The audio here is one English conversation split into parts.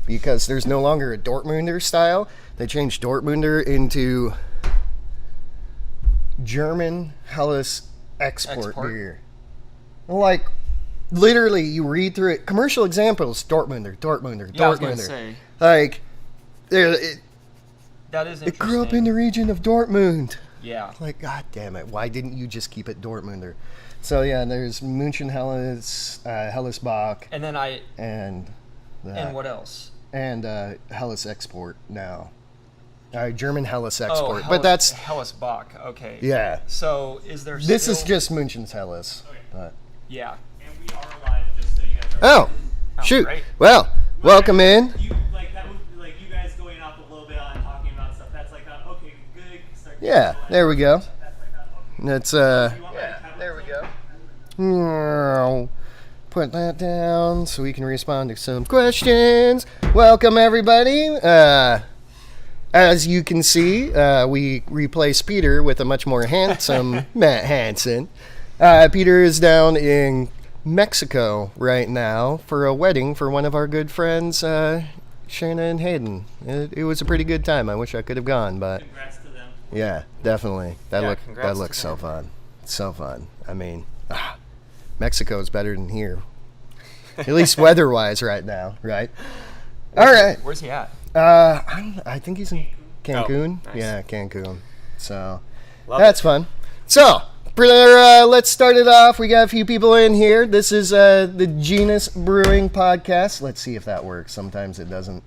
because there's no longer a Dortmunder style. They changed Dortmunder into German Helles export beer. Like, literally, you read through it. Commercial examples: Dortmunder. Yeah, I was gonna say. Like, that is interesting. It grew up in the region of Dortmund. Yeah. Like, god damn it! Why didn't you just keep it Dortmunder? So yeah, there's München Helles, Hellesbach, and then and what else? And Helles export now. German Helles export, Oh, but that's Hellesbach. Okay. Yeah. So is there? This is just München's Helles. Okay. But. Yeah. And we are live, just so you guys are. Oh, shoot! Great. Well, welcome in. You guys going off a little bit on talking about stuff. That's like, okay, good. Yeah, there we go. That's like, okay. That's There we go. Put that down so we can respond to some questions. Welcome everybody. As you can see, we replaced Peter with a much more handsome Matt Hansen. Peter is down in Mexico right now for a wedding for one of our good friends, Shana and Hayden. It was a pretty good time. I wish I could have gone, but Congrats to them. yeah, definitely. That looks so them. fun. So fun. I mean, Mexico is better than here. At least weather-wise right now, right? All right. Where's he at? I think he's in Cancun. Oh, nice. Yeah, Cancun. So Love that's it. fun. So let's start it off. We got a few people in here. This is the Genus Brewing podcast. Let's see if that works. Sometimes it doesn't.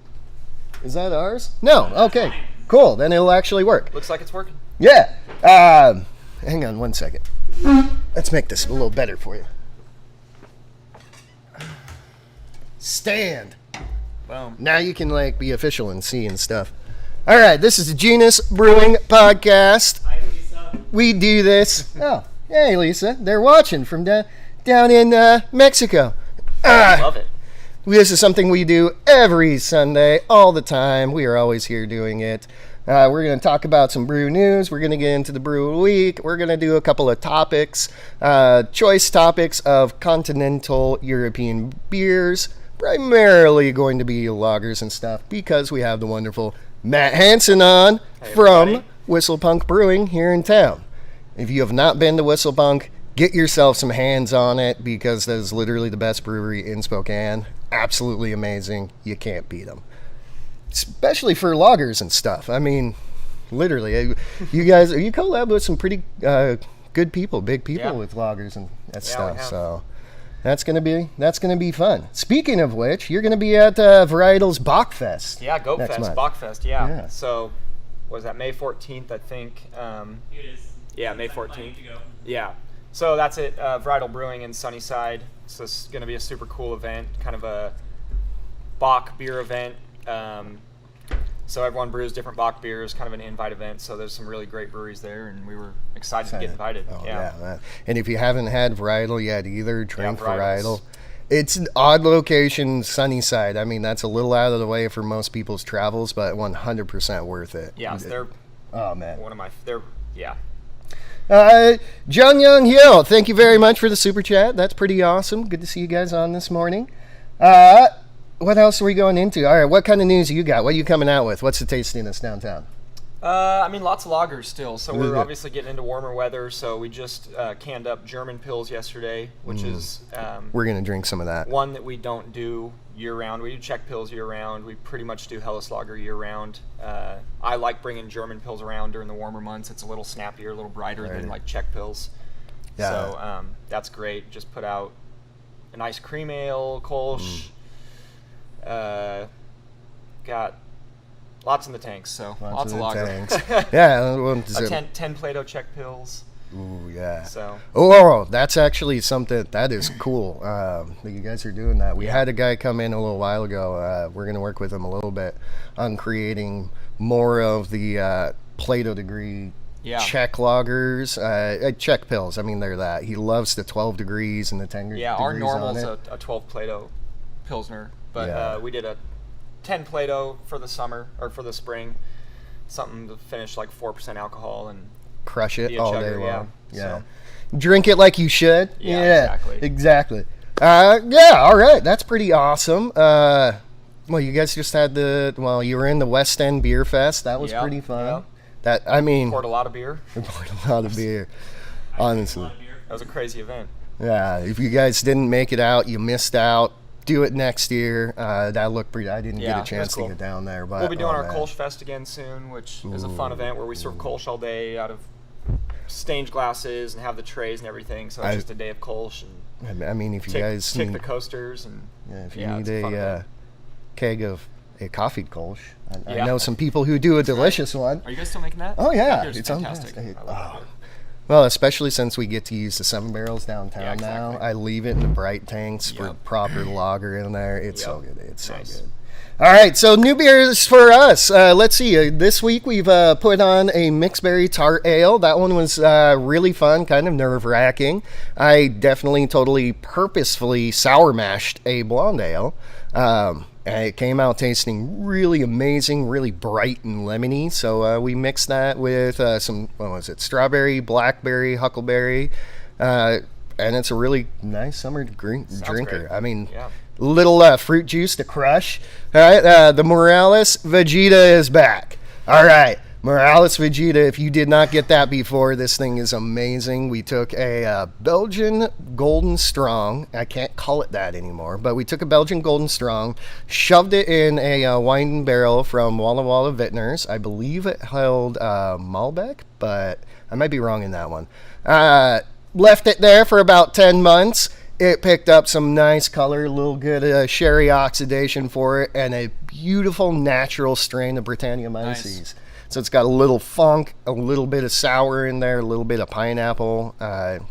Is that ours? No. Okay. Cool. Then it'll actually work. Looks like it's working. Yeah. Hang on one second. Let's make this a little better for you. Stand. Boom. Now you can be official and see and stuff. All right, this is the Genus Brewing podcast. Hi, Lisa. We do this. Oh, hey Lisa, they're watching from down in Mexico. Love it. This is something we do every Sunday, all the time. We are always here doing it. We're going to talk about some brew news. We're going to get into the brew of the week. We're going to do a couple of topics, choice topics of continental European beers. Primarily going to be lagers and stuff because we have the wonderful Matt Hansen on from Whistlepunk Brewing here in town. If you have not been to Whistlepunk, get yourself some hands on it because that is literally the best brewery in Spokane. Absolutely amazing. You can't beat them. Especially for lagers and stuff. I mean, literally, you collab with some pretty good people, big people with lagers and that stuff. So that's gonna be fun. Speaking of which, you're gonna be at Varietal's Bachfest. Yeah, Goatfest, Bachfest. Yeah. So, what was that, May 14th? I think. It is. Yeah, May I'm planning 14th. to go. Yeah. So that's it. Varietal Brewing in Sunnyside. So it's going to be a super cool event, kind of a Bach beer event. So everyone brews different Bach beers, kind of an invite event. So there's some really great breweries there, and we were excited to get invited. Oh, yeah. Man. And if you haven't had Varietal yet either, drink Varietal's. Varietal. It's an odd location, Sunnyside. I mean, that's a little out of the way for most people's travels, but 100% worth it. Yeah, so they're one of my, yeah. John Young Hill, thank you very much for the super chat. That's pretty awesome. Good to see you guys on this morning. What else are we going into? All right, what kind of news you got? What are you coming out with? What's the tastiness downtown? I mean, lots of lagers still. So we're obviously getting into warmer weather. So we just canned up German Pils yesterday, which is we're gonna drink some of that. One that we don't do year round. We do Czech Pils year round. We pretty much do Helles Lager year round. I like bringing German Pils around during the warmer months. It's a little snappier, a little brighter than like Czech Pils. Yeah. So that's great. Just put out a nice cream ale, Kolsch. Got lots in the tanks, so lots of lager. Yeah, 10 Plato Czech Pils. Ooh, yeah. So. Oh, that's actually something that is cool. That you guys are doing that. We had a guy come in a little while ago. We're gonna work with him a little bit on creating more of the Plato degree Czech lagers, Czech Pils. I mean, they're that. He loves the 12 degrees and the 10 degrees. Yeah, our normal's a 12 Plato Pilsner, but we did a 10 Plato for the summer or for the spring, something to finish like 4% alcohol and crush it all day long. Yeah. So. Drink it like you should. Yeah, exactly. Yeah, all right. That's pretty awesome. Well, you guys just had you were in the West End Beer Fest. That was Yep, pretty fun. yep. Poured a lot of beer. a lot of beer, honestly. That was a crazy event. Yeah, if you guys didn't make it out, you missed out. Do it next year. That looked pretty. I didn't get a chance to get down there, but we'll be doing our Kolsch Fest again soon, which is a fun event where we serve Kolsch all day out of stained glasses and have the trays and everything. So it's just a day of Kolsch. And I mean, if you guys take the coasters and if you need a keg of a coffee Kolsch, I know some people who do a delicious one. Are you guys still making that? Oh yeah, it's fantastic. Well, especially since we get to use the 7 barrels downtown exactly. now. I leave it in the bright tanks for proper lager in there. It's so good. It's nice. so good. All right, so new beers for us. Let's see. This week we've put on a mixed berry tart ale. That one was really fun, kind of nerve-wracking. I definitely, totally, purposefully sour mashed a blonde ale. And it came out tasting really amazing, really bright and lemony. So we mixed that with some, strawberry, blackberry, huckleberry. And it's a really nice summer drinker. Great. I mean, little fruit juice to crush. All right, the Morales Vegeta is back. All right, Morales Vegeta, if you did not get that before, this thing is amazing. We took a Belgian Golden Strong. I can't call it that anymore, but we took a Belgian Golden Strong, shoved it in a wine barrel from Walla Walla Vintners. I believe it held Malbec, but I might be wrong in that one. Left it there for about 10 months. It picked up some nice color, a little good sherry oxidation for it, and a beautiful natural strain of Britannia Myces. Nice. So it's got a little funk, a little bit of sour in there, a little bit of pineapple.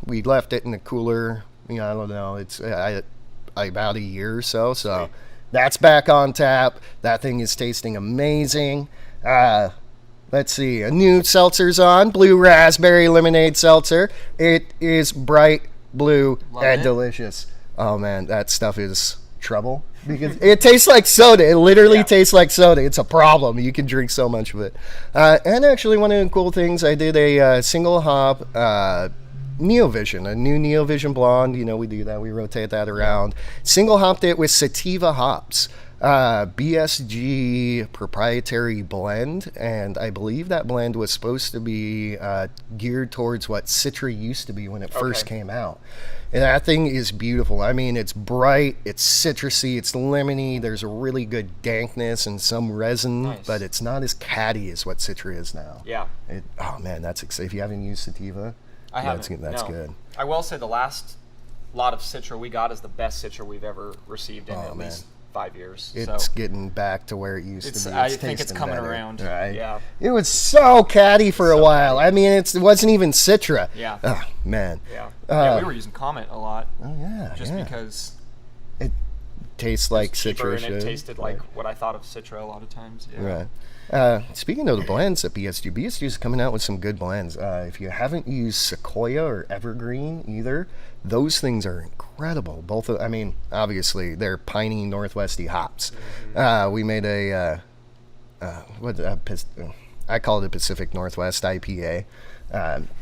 We left it in the cooler, I don't know, it's about a year or so. So that's back on tap. That thing is tasting amazing. Let's see, a new seltzer's on, Blue Raspberry Lemonade Seltzer. It is bright blue and delicious. Oh man, that stuff is trouble because it tastes like soda. It literally tastes like soda. It's a problem. You can drink so much of it. And actually, one of the cool things, I did a single hop Neovision, a new Neovision blonde. We do that. We rotate that around. Single hopped it with sativa hops. BSG proprietary blend, and I believe that blend was supposed to be geared towards what Citra used to be when it first came out. And that thing is beautiful. I mean, it's bright, it's citrusy, it's lemony, there's a really good dankness and some resin, but it's not as catty as what Citra is now. Yeah. Oh man, that's exciting. If you haven't used sativa, I haven't. That's good. I will say the last lot of Citra we got is the best Citra we've ever received in at least 5 years. It's getting back to where it used to be. I think it's coming around. Right? Yeah. It was so catty for a while. I mean, it wasn't even Citra. Yeah. Oh, man. Yeah. We were using Comet a lot. Oh, yeah. Just because it tastes like Citra. And it tasted like what I thought of Citra a lot of times. Yeah. Right. Speaking of the blends at BSG is coming out with some good blends. If you haven't used Sequoia or Evergreen either, those things are incredible. Both of, I mean, obviously they're piney Northwest hops. We made I call it a Pacific Northwest IPA.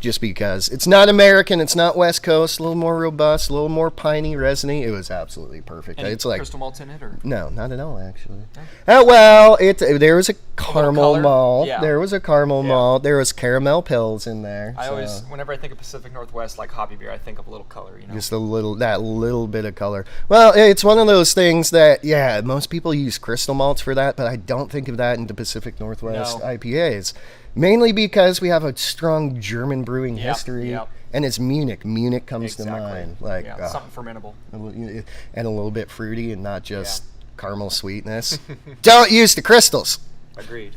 Just because it's not American, it's not West Coast, a little more robust, a little more piney, resiny. It was absolutely perfect. It's like crystal malts in it, or no, not at all actually. Well, there was a caramel malt. Yeah. There was a caramel malt. There was caramel pills in there. I always, whenever I think of Pacific Northwest, like hoppy beer, I think of a little color. Just that little bit of color. Well, it's one of those things that most people use crystal malts for that, but I don't think of that into Pacific Northwest IPAs. Mainly because we have a strong German brewing history, and it's Munich. Munich comes to mind, like something fermentable, and a little bit fruity, and not just caramel sweetness. Don't use the crystals. Agreed.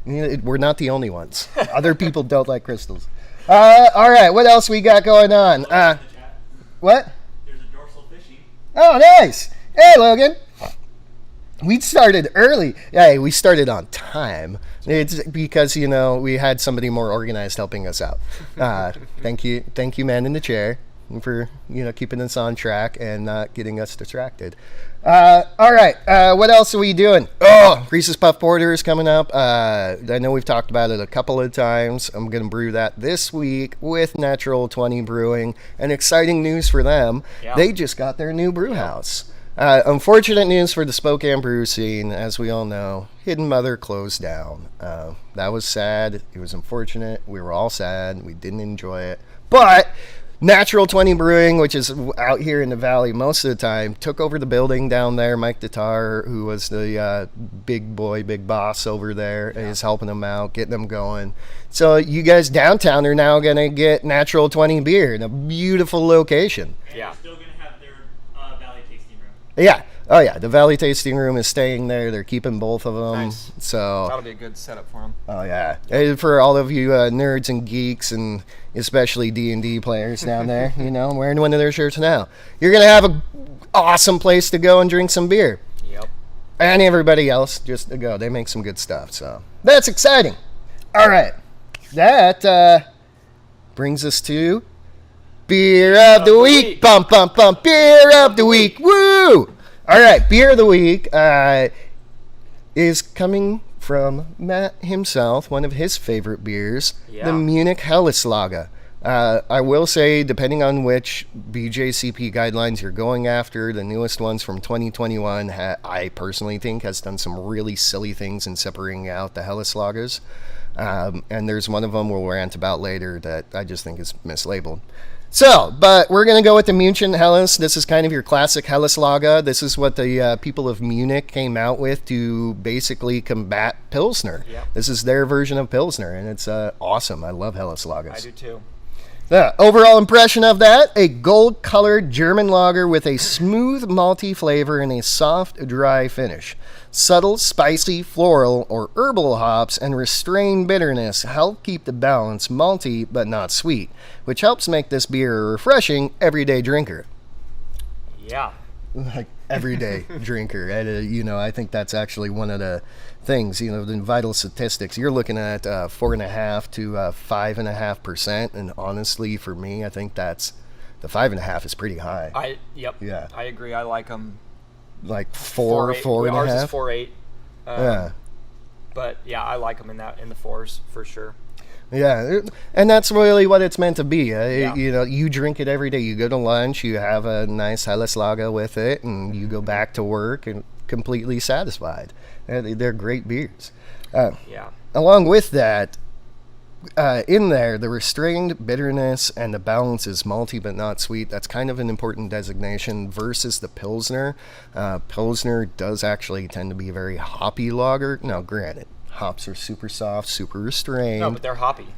We're not the only ones. Other people don't like crystals. All right, what else we got going on? What? There's a dorsal fishy. Oh, nice. Hey, Logan. We started early. Hey, we started on time. It's because, we had somebody more organized helping us out. Thank you, man in the chair, for, keeping us on track and not getting us distracted. All right, what else are we doing? Reese's Puff Porter is coming up. I know we've talked about it a couple of times. I'm going to brew that this week with Natural 20 Brewing. And exciting news for them, they just got their new brew house. Unfortunate news for the Spokane brew scene, as we all know. Hidden Mother closed down. That was sad. It was unfortunate. We were all sad. We didn't enjoy it. But Natural 20 Brewing, which is out here in the valley most of the time, took over the building down there. Mike Tatar, who was the big boss over there, is helping them out, getting them going. So you guys downtown are now going to get Natural 20 beer in a beautiful location. And Yeah. they're still going to have their Valley tasting room. Yeah. Oh, yeah. The Valley Tasting Room is staying there. They're keeping both of them. Nice. So, That'll be a good setup for them. oh, yeah. For all of you nerds and geeks and especially D&D players down there, you know, I'm wearing one of their shirts now. You're going to have an awesome place to go and drink some beer. Yep. And everybody else just to go. They make some good stuff. So, that's exciting. All right. That brings us to Beer of the Week. Bump, bump, bump. Beer of the Week. Woo! All right. Beer of the Week is coming from Matt himself, one of his favorite beers, the Munich Lager. I will say, depending on which BJCP guidelines you're going after, the newest ones from 2021, I personally think has done some really silly things in separating out the Helles lagers. And there's one of them we'll rant about later that I just think is mislabeled. So, but we're going to go with the München Helles. This is kind of your classic Helles Lager. This is what the people of Munich came out with to basically combat Pilsner. Yep. This is their version of Pilsner, and it's awesome. I love Helles Lagers. I do too. Overall impression of that, a gold-colored German lager with a smooth malty flavor and a soft, dry finish. Subtle, spicy, floral, or herbal hops and restrained bitterness help keep the balance malty but not sweet, which helps make this beer a refreshing, everyday drinker. Yeah. Like, everyday drinker. And, I think that's actually one of the things, the vital statistics. You're looking at 4.5 to 5.5%, and honestly, for me, I think that's the 5.5 is pretty high. Yeah. I agree. I like them. Like 4.5. Ours is 4.8. Yeah. But yeah, I like them in the fours for sure. Yeah, and that's really what it's meant to be. Yeah. You drink it every day. You go to lunch, you have a nice Helles Lager with it, and you go back to work and completely satisfied. They're great beers. Yeah. Along with that, in there, the restrained bitterness and the balance is malty but not sweet. That's kind of an important designation versus the Pilsner. Pilsner does actually tend to be a very hoppy lager. Now, granted, hops are super soft, super restrained. No, but they're hoppy.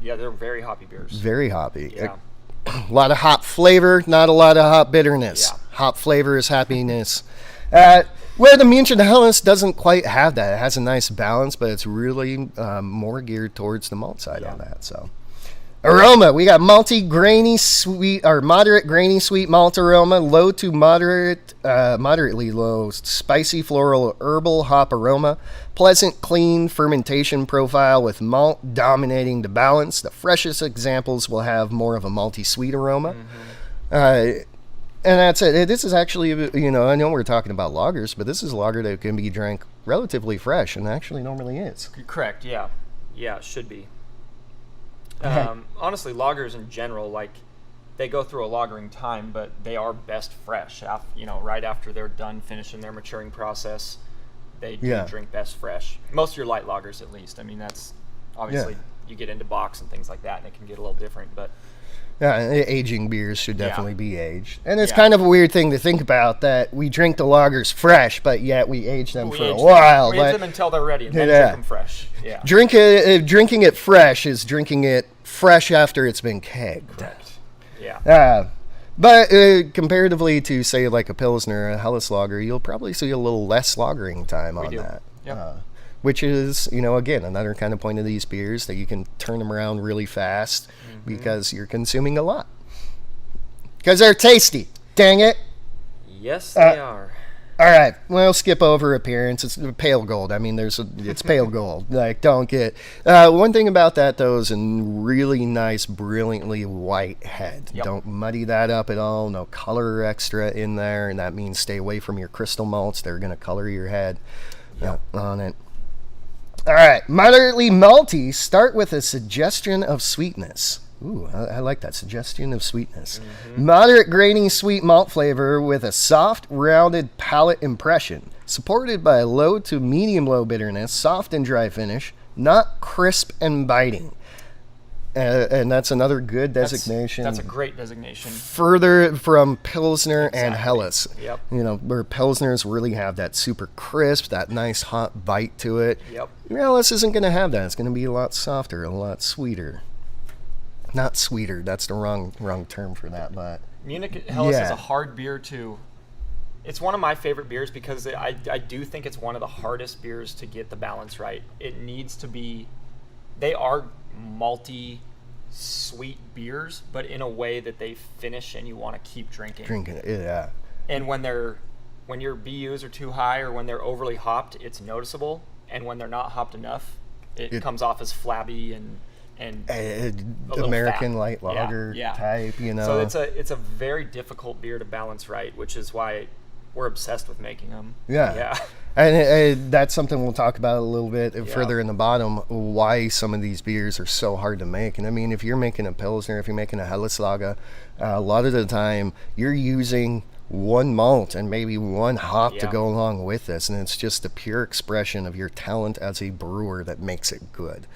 Yeah, they're very hoppy beers. Very hoppy. Yeah. A lot of hop flavor, not a lot of hop bitterness. Yeah. Hop flavor is happiness. Where the München Helles doesn't quite have that. It has a nice balance, but it's really more geared towards the malt side on that. So, aroma, we got malty, grainy, sweet, or moderate grainy sweet malt aroma, low to moderately low spicy floral herbal hop aroma, pleasant clean fermentation profile with malt dominating the balance. The freshest examples will have more of a malty sweet aroma. Mm-hmm. And that's it. This is actually, I know we're talking about lagers, but this is a lager that can be drank relatively fresh, and actually normally is. Correct, yeah. Yeah, it should be. Honestly, lagers in general, they go through a lagering time, but they are best fresh. Right after they're done finishing their maturing process, they do drink best fresh. Most of your light lagers, at least. I mean, that's obviously, you get into box and things like that, and it can get a little different, but... Yeah, aging beers should definitely be aged. And it's kind of a weird thing to think about that we drink the lagers fresh, but yet we age them for a while. We age them until they're ready, and then drink them fresh. Yeah. Drinking it fresh is drinking it fresh after it's been kegged. Correct. Yeah. But comparatively to, say, like a Pilsner, a Helles Lager, you'll probably see a little less lagering time on that. Yep. Which is, again, another kind of point of these beers that you can turn them around really fast because you're consuming a lot. Because they're tasty. Dang it. Yes, they are. All right. Well, skip over appearance. It's pale gold. I mean, it's pale gold. Don't get... one thing about that, though, is a really nice, brilliantly white head. Yep. Don't muddy that up at all. No color extra in there, and that means stay away from your crystal malts. They're going to color your head on it. All right, moderately malty. Start with a suggestion of sweetness. Ooh, I like that suggestion of sweetness. Moderate grainy sweet malt flavor with a soft, rounded palate impression, supported by a low to medium low bitterness, soft and dry finish, not crisp and biting. And that's another good designation. That's a great designation. Further from Pilsner and Helles. Yep. You know, where Pilsners really have that super crisp, that nice hot bite to it. Yep. Helles isn't going to have that. It's going to be a lot softer, a lot sweeter. Not sweeter. That's the wrong term for that, but Munich Helles is yeah. a hard beer too. It's one of my favorite beers because I do think it's one of the hardest beers to get the balance right. It needs to be. They are malty, sweet beers, but in a way that they finish and you want to keep drinking. Drinking it, yeah. And when your BUs are too high or when they're overly hopped, it's noticeable. And when they're not hopped enough, it comes off as flabby and American fat. light lager type, you know. So it's a very difficult beer to balance right, which is why we're obsessed with making them. Yeah. And that's something we'll talk about a little bit further in the bottom, why some of these beers are so hard to make. And I mean, if you're making a Pilsner, if you're making a Helles Lager, a lot of the time you're using one malt and maybe one hop to go along with this, and it's just the pure expression of your talent as a brewer that makes it good,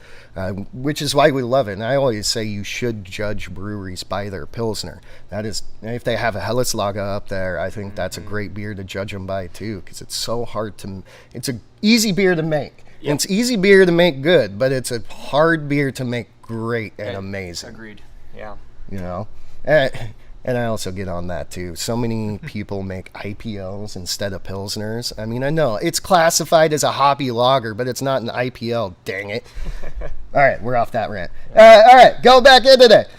which is why we love it. And I always say you should judge breweries by their Pilsner. That is, if they have a Helles Lager up there, I think that's a great beer to judge them by too, because it's so hard to, it's a easy beer to make. Yep. It's easy beer to make good, but it's a hard beer to make great and amazing. Agreed. Yeah. You know? And I also get on that too. So many people make IPLs instead of Pilsners. I mean, I know it's classified as a hoppy lager, but it's not an IPL. Dang it. All right, we're off that rant. All right, go back into it.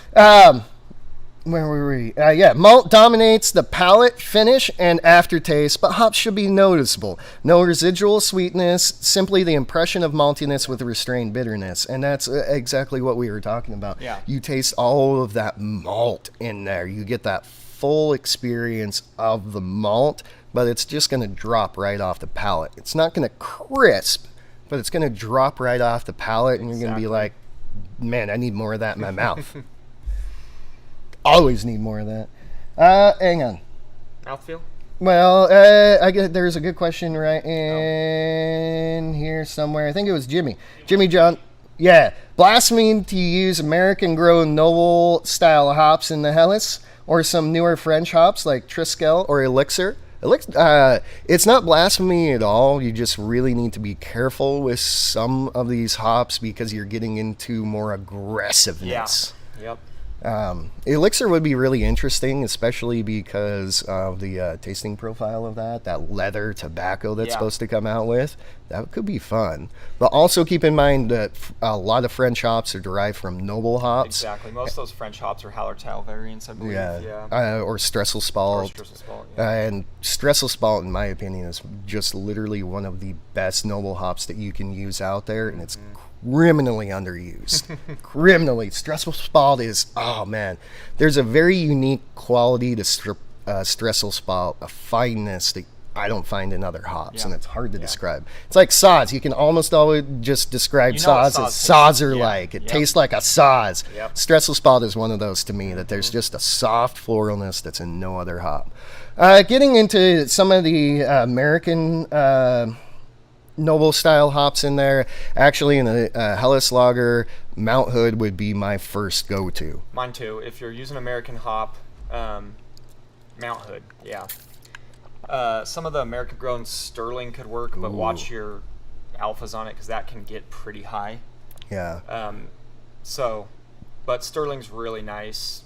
Where were we? Malt dominates the palate, finish, and aftertaste, but hops should be noticeable. No residual sweetness, simply the impression of maltiness with restrained bitterness. And that's exactly what we were talking about. Yeah. You taste all of that malt in there. You get that full experience of the malt, but it's just going to drop right off the palate. It's not going to crisp, but it's going to drop right off the palate, and you're going to be like, man, I need more of that in my mouth. Always need more of that. Hang on. Mouthfeel? Well, there's a good question right in here somewhere. I think it was Jimmy. Jimmy John. Yeah. Blasphemy to use American-grown noble-style hops in the Helles, or some newer French hops like Triskel or Elixir. It's not blasphemy at all. You just really need to be careful with some of these hops because you're getting into more aggressiveness. Yeah. Yep. Elixir would be really interesting, especially because of the tasting profile of that leather tobacco that's supposed to come out with. That could be fun. But also keep in mind that a lot of French hops are derived from noble hops. Exactly. Most of those French hops are Hallertau variants, I believe. Or Stresselspalt. And Stresselspalt, in my opinion, is just literally one of the best noble hops that you can use out there, and it's criminally underused. Criminally. Stresselspalt is, oh man, there's a very unique quality to Stresselspalt, a fineness that I don't find in other hops, and it's hard to describe. It's like Saaz. You can almost always just describe Saaz as Saaz-like. It tastes like a Saaz. Yep. Stresselspalt is one of those to me, that there's just a soft floralness that's in no other hop. Getting into some of the American noble style hops in there, actually in a Helles Lager, Mount Hood would be my first go-to. Mine too. If you're using American hop, Mount Hood, some of the American grown Sterling could work, but watch your alphas on it because that can get pretty high. Yeah. But Sterling's really nice.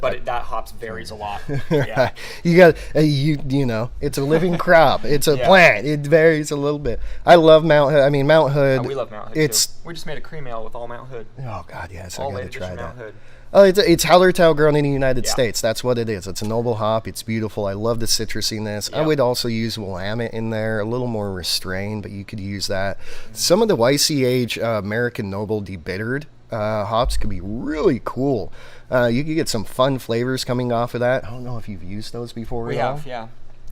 But that hops varies a lot. Yeah. You got you know, it's a living crop. It's a plant. It varies a little bit. I love Mount Hood. I mean, Mount Hood. We love Mount Hood too. We just made a cream ale with all Mount Hood. Oh God, yes, all I gotta try that. Mount Hood. Oh, it's Hallertau grown in the United States. That's what it is. It's a noble hop. It's beautiful. I love the citrusiness. I would also use Willamette in there, a little more restrained, but you could use that. Some of the YCH American Noble debittered hops could be really cool. You could get some fun flavors coming off of that. I don't know if you've used those before. We have, yeah.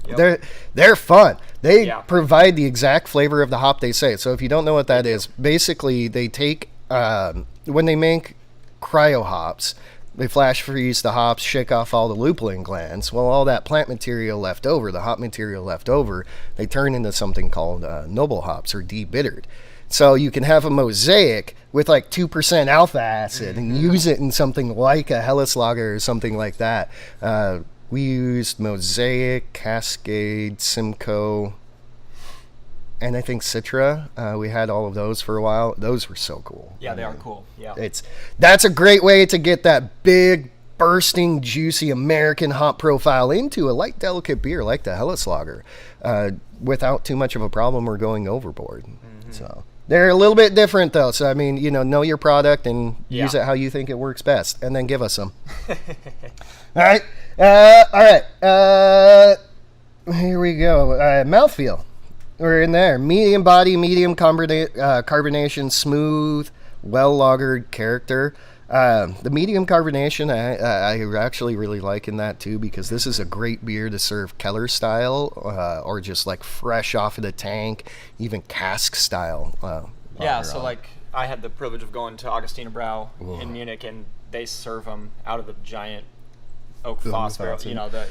Yep. They're fun. They provide the exact flavor of the hop they say. So if you don't know what that is, basically they take when they make cryo hops. They flash freeze the hops, shake off all the lupulin glands. Well, all that plant material left over, the hop material left over, they turn into something called noble hops or debittered. So you can have a mosaic with like 2% alpha acid and use it in something like a Helles Lager or something like that. We used Mosaic, Cascade, Simcoe, and I think Citra. We had all of those for a while. Those were so cool. Yeah, they are cool. Yeah. That's a great way to get that big, bursting, juicy American hop profile into a light, delicate beer like the Helles Lager without too much of a problem or going overboard. So they're a little bit different, though. So, I mean, know your product and use it how you think it works best, and then give us some. All right. Here we go. Mouthfeel. We're in there. Medium body, medium carbonation, smooth, well-lagered character. The medium carbonation, I actually really like in that too, because this is a great beer to serve Keller style or just like fresh off of the tank, even cask style. Yeah, so like I had the privilege of going to Augustina Brau in Munich, and they serve them out of the giant oak foss barrel.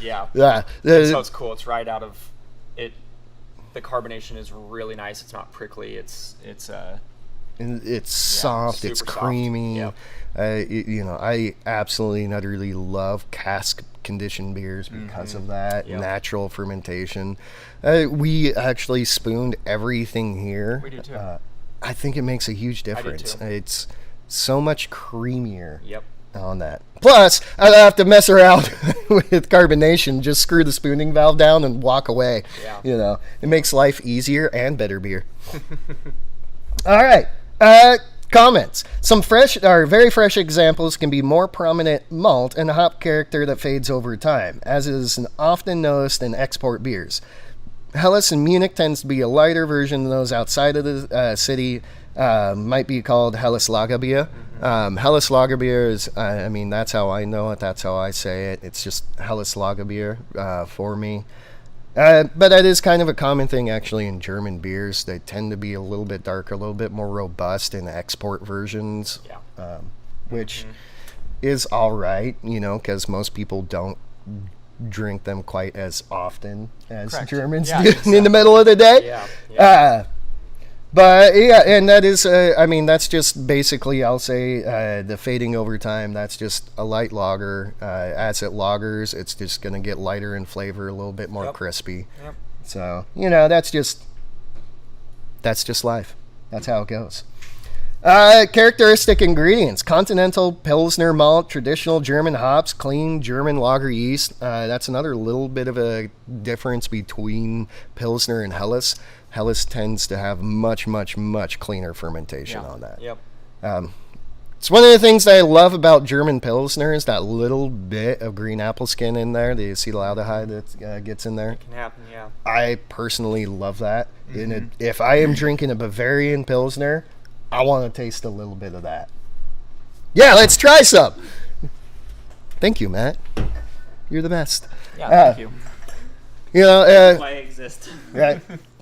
Yeah. So it's cool. It's right out of it. The carbonation is really nice. It's not prickly. It's soft. It's creamy. Soft. I absolutely and utterly love cask conditioned beers because of that natural fermentation. We actually spooned everything here. We do too. I think it makes a huge difference. It's so much creamier. On that. Plus, I don't have to mess around with carbonation. Just screw the spooning valve down and walk away. Yeah. It makes life easier and better beer. All right. Comments. Some fresh or very fresh examples can be more prominent malt and a hop character that fades over time, as is often noticed in export beers. Helles and Munich tends to be a lighter version of those outside of the city. Might be called Helles Lagerbier. Helles Lagerbier is, that's how I know it. That's how I say it. It's just Helles Lagerbier for me. But that is kind of a common thing, actually, in German beers. They tend to be a little bit darker, a little bit more robust in export versions, which is all right, because most people don't drink them quite as often as Germans do in the middle of the day. But yeah, and that is, that's just basically, I'll say, the fading over time. That's just a light lager. As it lagers, it's just going to get lighter in flavor, a little bit more crispy. So, that's just life. That's how it goes. Characteristic ingredients: continental Pilsner malt, traditional German hops, clean German lager yeast. That's another little bit of a difference between Pilsner and Helles. Helles tends to have much, much, much cleaner fermentation on that. It's one of the things that I love about German Pilsner is that little bit of green apple skin in there, the acetaldehyde that gets in there. It can happen, yeah. I personally love that. If I am drinking a Bavarian Pilsner, I want to taste a little bit of that. Yeah, let's try some. Thank you, Matt. You're the best. Yeah, thank you. That's why I exist. Right.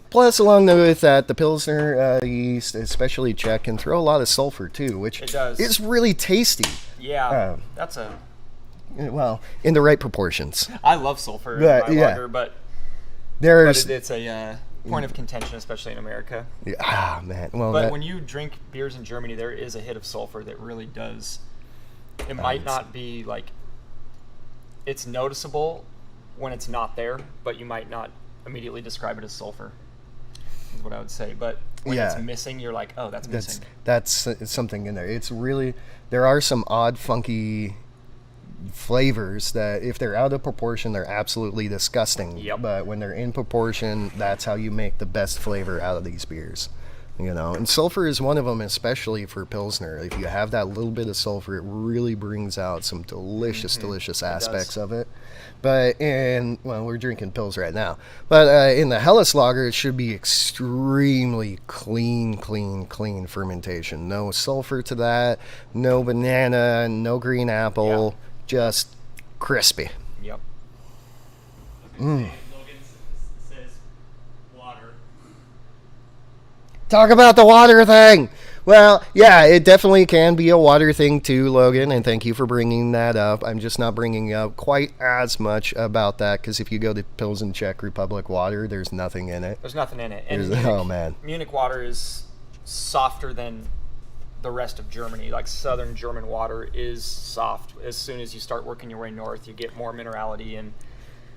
Plus, along with that, the Pilsner yeast, especially Czech, can throw a lot of sulfur too, which is really tasty. Yeah, well, in the right proportions. I love sulfur in my lager, but it's a point of contention, especially in America. Man. Well, but when you drink beers in Germany, there is a hit of sulfur that really does. It might not be like it's noticeable when it's not there, but you might not immediately describe it as sulfur. Is what I would say, but when it's missing, you're like, oh, that's missing. That's something in there. It's really, there are some odd, funky flavors that if they're out of proportion, they're absolutely disgusting. But when they're in proportion, that's how you make the best flavor out of these beers. And sulfur is one of them, especially for Pilsner. If you have that little bit of sulfur, it really brings out some delicious, delicious aspects of it. But we're drinking Pils right now. But in the Helles Lager, it should be extremely clean fermentation. No sulfur to that, no banana, no green apple, just crispy. Logan says water. Talk about the water thing. Well, yeah, it definitely can be a water thing too, Logan, and thank you for bringing that up. I'm just not bringing up quite as much about that because if you go to Pilsen Czech Republic water, there's nothing in it. There's nothing in it. And Munich water is softer than the rest of Germany. Like southern German water is soft. As soon as you start working your way north, you get more minerality and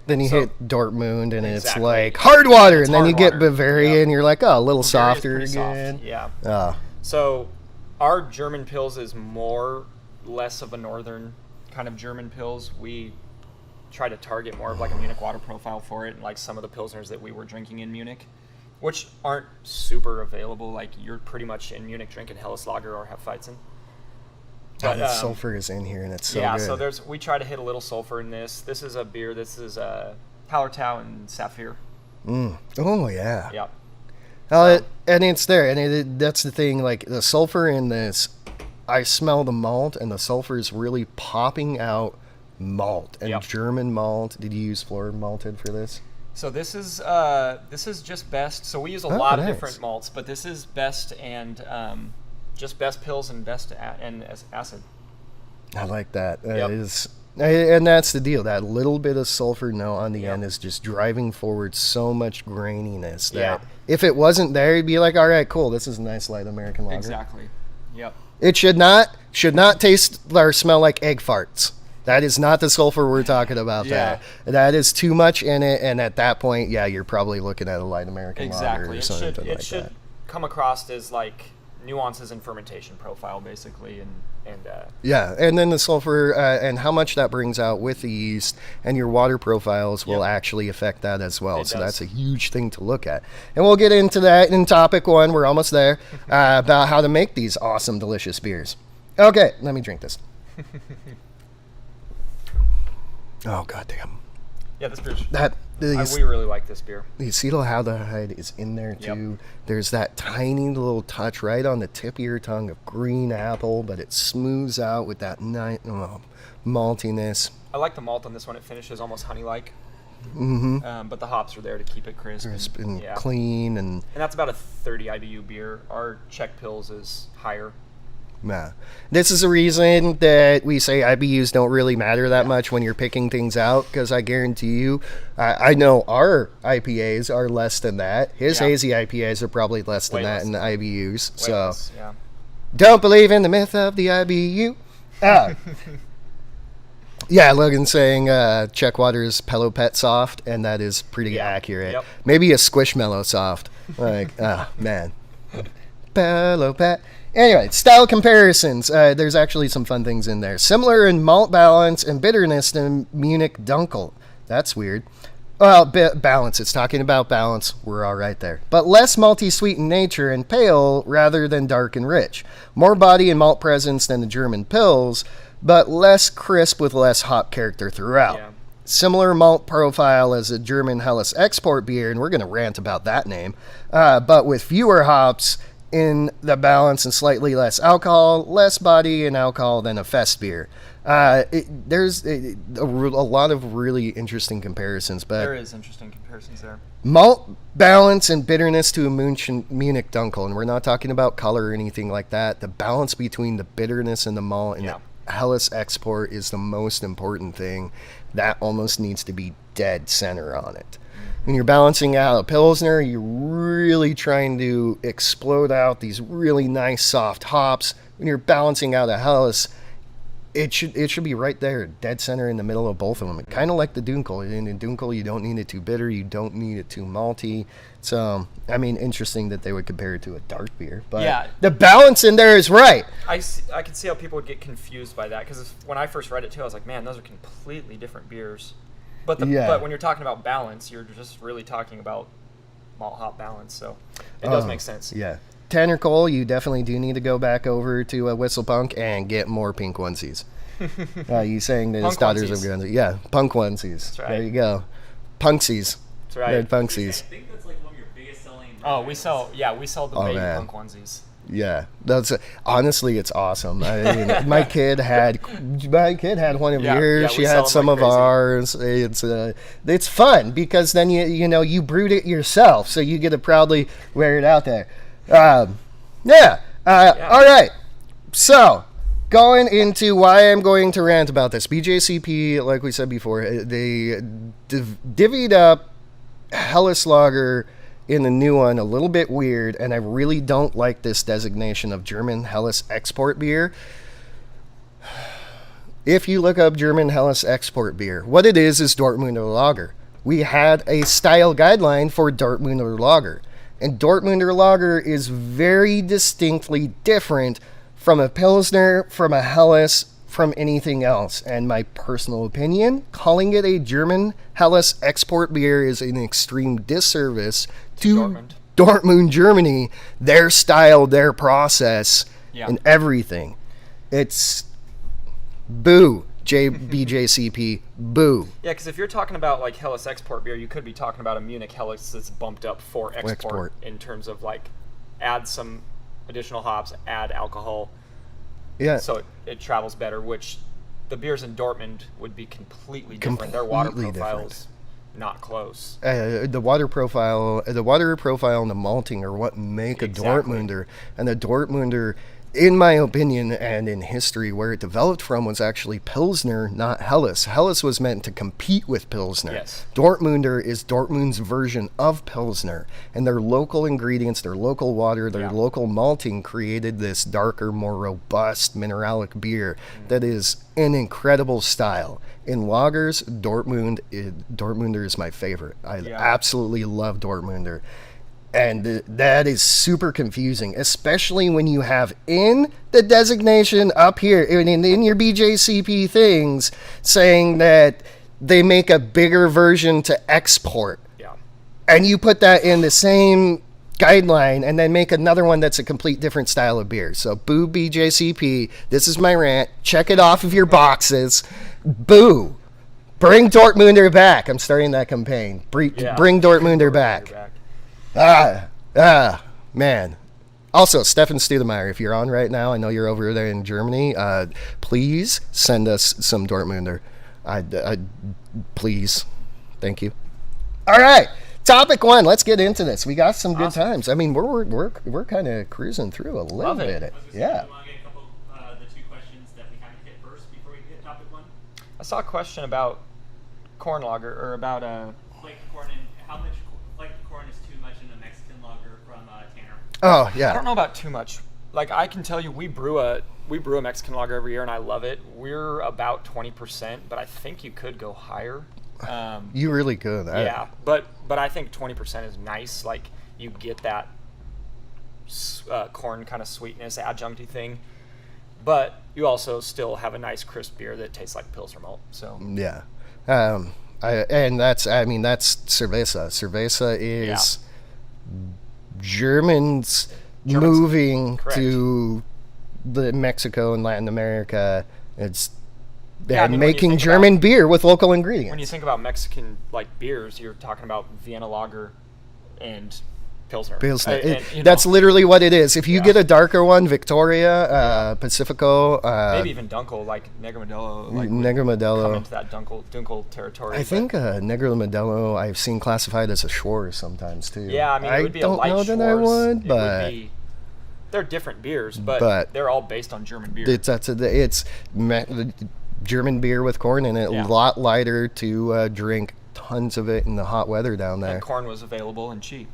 then you hit Dortmund, and it's like hard water, and then you get Bavaria, and you're like, oh, a little softer again. Soft. Yeah. So our German Pils is less of a northern kind of German Pils. We try to target more of like a Munich water profile for it, and like some of the Pilsners that we were drinking in Munich, which aren't super available. Like you're pretty much in Munich drinking Helles Lager or Hefeweizen. But the sulfur is in here, and it's so good. So we try to hit a little sulfur in this. This is a beer. This is Hallertau and Saphir. Oh, yeah. Yep. And it's there, and that's the thing. Like the sulfur in this, I smell the malt, and the sulfur is really popping out malt and German malt. Did you use floor malted for this? So this is just best. So we use a lot of different malts, but this is best and just best Pils and best acid. I like that. And that's the deal. That little bit of sulfur note on the end is just driving forward so much graininess that if it wasn't there, you'd be like, all right, cool. This is a nice light American lager. Exactly. Yep. It should not taste or smell like egg farts. That is not the sulfur we're talking about there. That is too much in it, and at that point, you're probably looking at a light American lager or something like that. It should come across as like nuances in fermentation profile, basically, and and then the sulfur and how much that brings out with the yeast and your water profiles will actually affect that as well. So that's a huge thing to look at, and we'll get into that in topic 1. We're almost there about how to make these awesome, delicious beers. Okay, let me drink this. Oh goddamn! Yeah, this beer's we really like this beer. The acetaldehyde is in there too. Yep. There's that tiny little touch right on the tip of your tongue of green apple, but it smooths out with that maltiness. I like the malt on this one. It finishes almost honey-like. Mm-hmm. But the hops are there to keep it crisp and clean. And that's about a 30 IBU beer. Our Czech Pils is higher. Yeah. This is a reason that we say IBUs don't really matter that much when you're picking things out, because I guarantee you, I know our IPAs are less than that. His hazy IPAs are probably less than that in the IBUs. Don't believe in the myth of the IBU. Logan saying Czech water is Pelopet soft, and that is pretty accurate. Yep. Maybe a Squishmallow soft. Like, man. Pelopet. Anyway, style comparisons. There's actually some fun things in there. Similar in malt balance and bitterness than Munich Dunkel. That's weird. Well, balance. It's talking about balance. We're all right there. But less malty sweet in nature and pale rather than dark and rich. More body and malt presence than the German Pils, but less crisp with less hop character throughout. Yeah. Similar malt profile as a German Helles export beer, and we're going to rant about that name, but with fewer hops in the balance and slightly less alcohol, less body and alcohol than a fest beer. There's a lot of really interesting comparisons, but there is interesting comparisons there. Malt balance and bitterness to a Munich Dunkel, and we're not talking about color or anything like that. The balance between the bitterness and the malt and the Helles export is the most important thing. That almost needs to be dead center on it. When you're balancing out a Pilsner, you're really trying to explode out these really nice soft hops. When you're balancing out a Helles, it should be right there, dead center in the middle of both of them. Kind of like the Dunkel. In the Dunkel, you don't need it too bitter, you don't need it too malty. So, I mean, interesting that they would compare it to a dark beer. But the balance in there is right. I can see how people would get confused by that, because when I first read it too, I was like, man, those are completely different beers. But when you're talking about balance, you're just really talking about malt hop balance. So it does make sense. Yeah. Tanner Cole, you definitely do need to go back over to Whistle Punk and get more pink onesies. You saying that his daughters are going to... Yeah, punk onesies. That's right. There you go. Punksies. That's right. Red punksies. I think that's like one of your biggest selling... Oh, we sell the baby punk onesies. Yeah, that's honestly, it's awesome. I mean, my kid had one of yours. She had some of ours. It's fun because then you brewed it yourself, so you get to proudly wear it out there. Yeah. All right. So, going into why I'm going to rant about this. BJCP, like we said before, they divvied up Helles Lager in the new one a little bit weird, and I really don't like this designation of German Helles export beer. If you look up German Helles export beer, what it is Dortmunder Lager. We had a style guideline for Dortmunder Lager, and Dortmunder Lager is very distinctly different from a Pilsner, from a Helles, from anything else. And my personal opinion, calling it a German Helles export beer is an extreme disservice to Dortmund, Germany, their style, their process, and everything. It's boo, BJCP, boo. Yeah, because if you're talking about like Helles export beer, you could be talking about a Munich Helles that's bumped up for export in terms of like add some additional hops, add alcohol. Yeah. So it travels better, which the beers in Dortmund would be completely different. Their water profile's not close. The water profile and the malting are what make a Dortmunder. And the Dortmunder, in my opinion and in history, where it developed from was actually Pilsner, not Helles. Helles was meant to compete with Pilsner. Yes. Dortmunder is Dortmund's version of Pilsner. And their local ingredients, their local water, their local malting created this darker, more robust mineralic beer that is an incredible style. In lagers, Dortmunder is my favorite. I absolutely love Dortmunder. And that is super confusing, especially when you have in the designation up here, in your BJCP things, saying that they make a bigger version to export. Yeah. And you put that in the same guideline and then make another one that's a complete different style of beer. So boo BJCP. This is my rant. Check it off of your boxes. Boo. Bring Dortmunder back. I'm starting that campaign. Bring Dortmunder back. Man. Also, Stefan Studemeyer, if you're on right now, I know you're over there in Germany. Please send us some Dortmunder. Please. Thank you. All right. Topic 1. Let's get into this. We got some good times. I mean, we're kind of cruising through a little bit. Yeah. Do you want to get a couple the two questions that we kind of hit first before we hit topic 1? I saw a question about corn lager, or about flaked corn, and how much flaked corn is too much in a Mexican lager from Tanner. Oh yeah. I don't know about too much. Like, I can tell you, we brew a Mexican lager every year, and I love it. We're about 20%, but I think you could go higher. You really could. Yeah, but I think 20% is nice. Like, you get that corn kind of sweetness, adjuncty thing, but you also still have a nice crisp beer that tastes like Pilsner malt. So yeah. That's cerveza. Cerveza is Germans moving to the Mexico and Latin America. It's making German beer with local ingredients. When you think about Mexican beers, you're talking about Vienna Lager and Pilsner. That's literally what it is. If you get a darker one, Victoria, Pacifico, maybe even Dunkel, like Negro Modelo. Negro Modelo. Come into that Dunkel territory. I think Negro Modelo I've seen classified as a Schwarz sometimes too. Yeah, I mean, it would be a light Schwarz. I don't know that I would, but they're different beers, but they're all based on German beer. It's German beer with corn in it, a lot lighter to drink. Tons of it in the hot weather down there. And corn was available and cheap.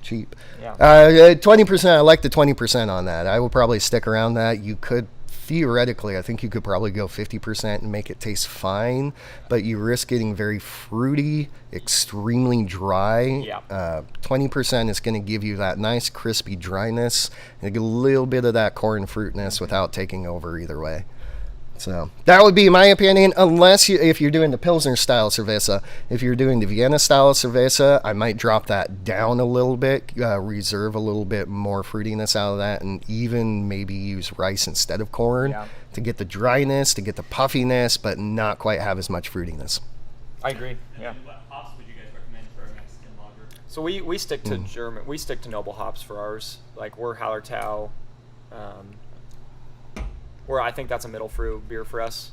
Yeah. 20%. I like the 20% on that. I will probably stick around that. You could theoretically, I think you could probably go 50% and make it taste fine, but you risk getting very fruity, extremely dry. Yeah. 20% is going to give you that nice crispy dryness and a little bit of that corn fruitness without taking over either way. So that would be my opinion, if you're doing the Pilsner style cerveza. If you're doing the Vienna style cerveza, I might drop that down a little bit, reserve a little bit more fruitiness out of that, and even maybe use rice instead of corn to get the dryness, to get the puffiness, but not quite have as much fruitiness. I agree. And what hops would you guys recommend for a Mexican lager? So we stick to German. We stick to noble hops for ours. Like, we're Hallertau. Where I think that's a middle fruit beer for us.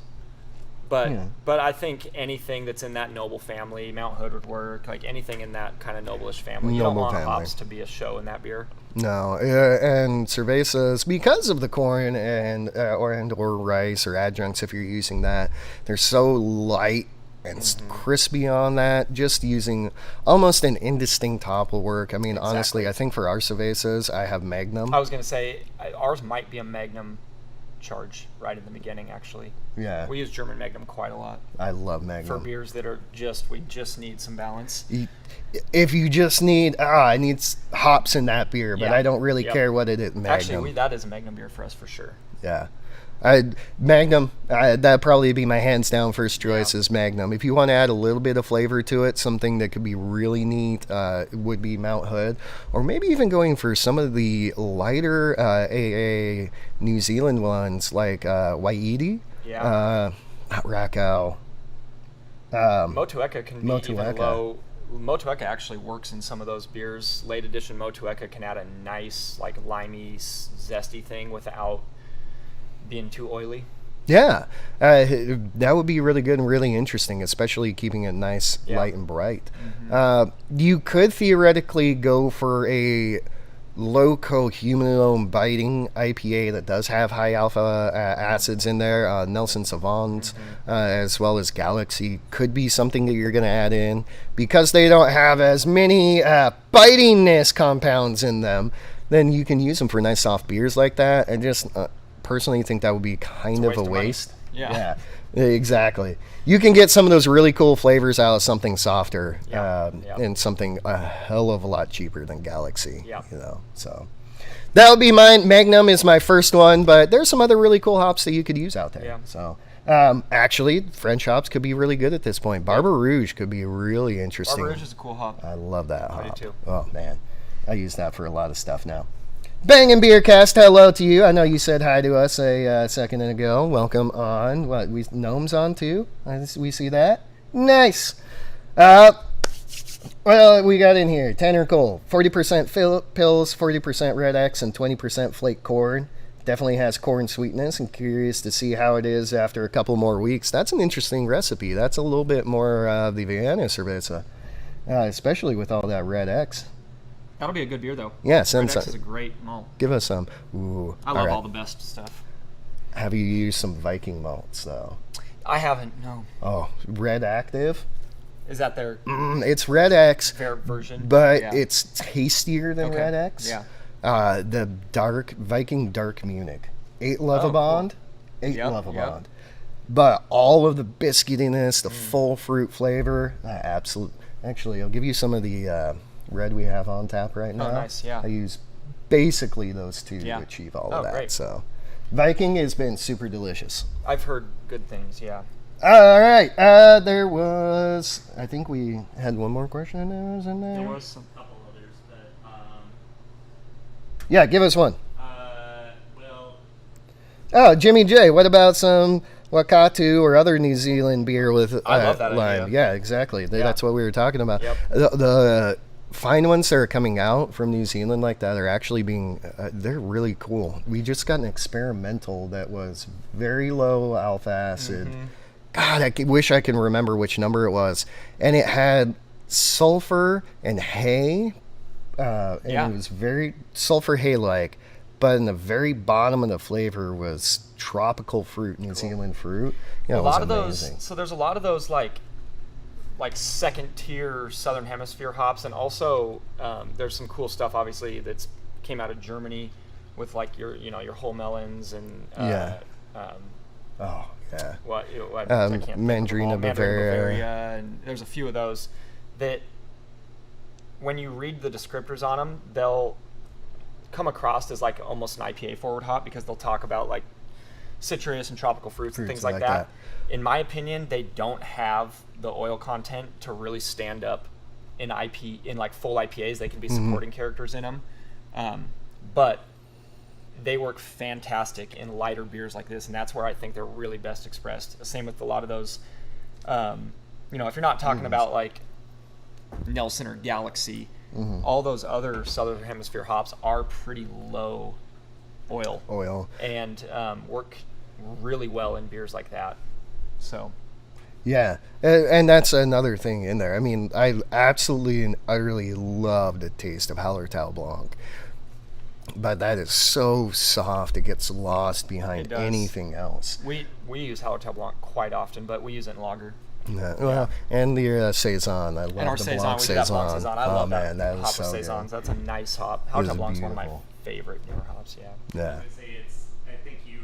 But I think anything that's in that noble family, Mount Hood would work. Like anything in that kind of noble-ish family, you don't want hops to be a show in that beer. No, and cervezas, because of the corn and or rice or adjuncts, if you're using that, they're so light and crispy on that. Just using almost an indistinct hop will work. I mean, honestly, I think for our cervezas, I have Magnum. I was gonna say ours might be a Magnum charge right in the beginning, actually. Yeah, we use German Magnum quite a lot. I love Magnum for beers that are we just need some balance. If you just need I need hops in that beer, but I don't really care what it is. Magnum. Actually, that is a Magnum beer for us for sure. Yeah. Magnum, that'd probably be my hands down first choice is Magnum. If you want to add a little bit of flavor to it, something that could be really neat would be Mount Hood, or maybe even going for some of the lighter AA New Zealand ones like Waiiti, not Rakow. Motueka can be even low. Motueka actually works in some of those beers. Late edition Motueka can add a nice, like, limey, zesty thing without being too oily. Yeah, that would be really good and really interesting, especially keeping it nice, light, and bright. You could theoretically go for a low humulone biting IPA that does have high alpha acids in there. Nelson Sauvant, as well as Galaxy, could be something that you're going to add in because they don't have as many bitingness compounds in them. Then you can use them for nice soft beers like that, and just personally think that would be kind of a waste. Yeah, exactly. You can get some of those really cool flavors out of something softer, and something a hell of a lot cheaper than Galaxy. So that would be mine. Magnum is my first one, but there's some other really cool hops that you could use out there. So actually, French hops could be really good at this point. Barber Rouge could be really interesting. Barber Rouge is a cool hop. I love that hop. I do too. Oh man, I use that for a lot of stuff now. Bangin' Beercast, hello to you. I know you said hi to us a second ago. Welcome on. Gnome's on too? We see that? Nice. Well, we got in here. Tanner Cole, 40% pills, 40% Red X, and 20% flake corn. Definitely has corn sweetness. I'm curious to see how it is after a couple more weeks. That's an interesting recipe. That's a little bit more of the Vienna cerveza, especially with all that Red X. That'll be a good beer, though. Yeah, send some. Red X is a great malt. Give us some. Ooh, I love all the best stuff. Have you used some Viking malts, though? I haven't, no. Oh, Red Active? Is that their... it's Red X. Fair version. But it's tastier than Red X. Yeah. The Viking Dark Munich. 8 Levabond. Cool. 8 Levabond. But all of the biscuitiness, the full fruit flavor, absolute. Actually, I'll give you some of the... red we have on tap right now. Oh, nice, yeah. I use basically those two to achieve all of that. Great. So, Viking has been super delicious. I've heard good things, yeah. All right. There was, I think we had one more question that was in there. There was a couple others, but yeah, give us one. well. Oh, Jimmy J, what about some Wakatu or other New Zealand beer with I love that lime? idea. Yeah, exactly. That's what we were talking about. Yep. The fine ones that are coming out from New Zealand like that are actually being, they're really cool. We just got an experimental that was very low alpha acid. God, I wish I can remember which number it was. And it had sulfur and hay. And it was very sulfur hay-like. But in the very bottom of the flavor was tropical fruit, New Zealand fruit. A lot of those, so there's a lot of those like second tier Southern Hemisphere hops, and also there's some cool stuff obviously that's came out of Germany with like your whole melons and Mandarina Bavaria, and there's a few of those that when you read the descriptors on them, they'll come across as like almost an IPA forward hop because they'll talk about like citrus and tropical fruits and things like that. In my opinion, they don't have the oil content to really stand up in like full IPAs. They can be supporting characters in them, but they work fantastic in lighter beers like this, and that's where I think they're really best expressed. Same with a lot of those, if you're not talking about like Nelson or Galaxy, all those other Southern Hemisphere hops are pretty low oil and work really well in beers like that. So. Yeah, and that's another thing in there. I mean, I absolutely and utterly love the taste of Hallertau Blanc, but that is so soft it gets lost behind anything else. We use Hallertau Blanc quite often, but we use it in lager. Yeah, well, and the Saison. I love And our the Saison, Blanc we do that Blanc Saison. Saison. I love man, that is hop so with Saisons. good. That's a nice hop. It is Hallertau Blanc's one of my beautiful. favorite newer hops, yeah. Yeah. I was gonna say I think you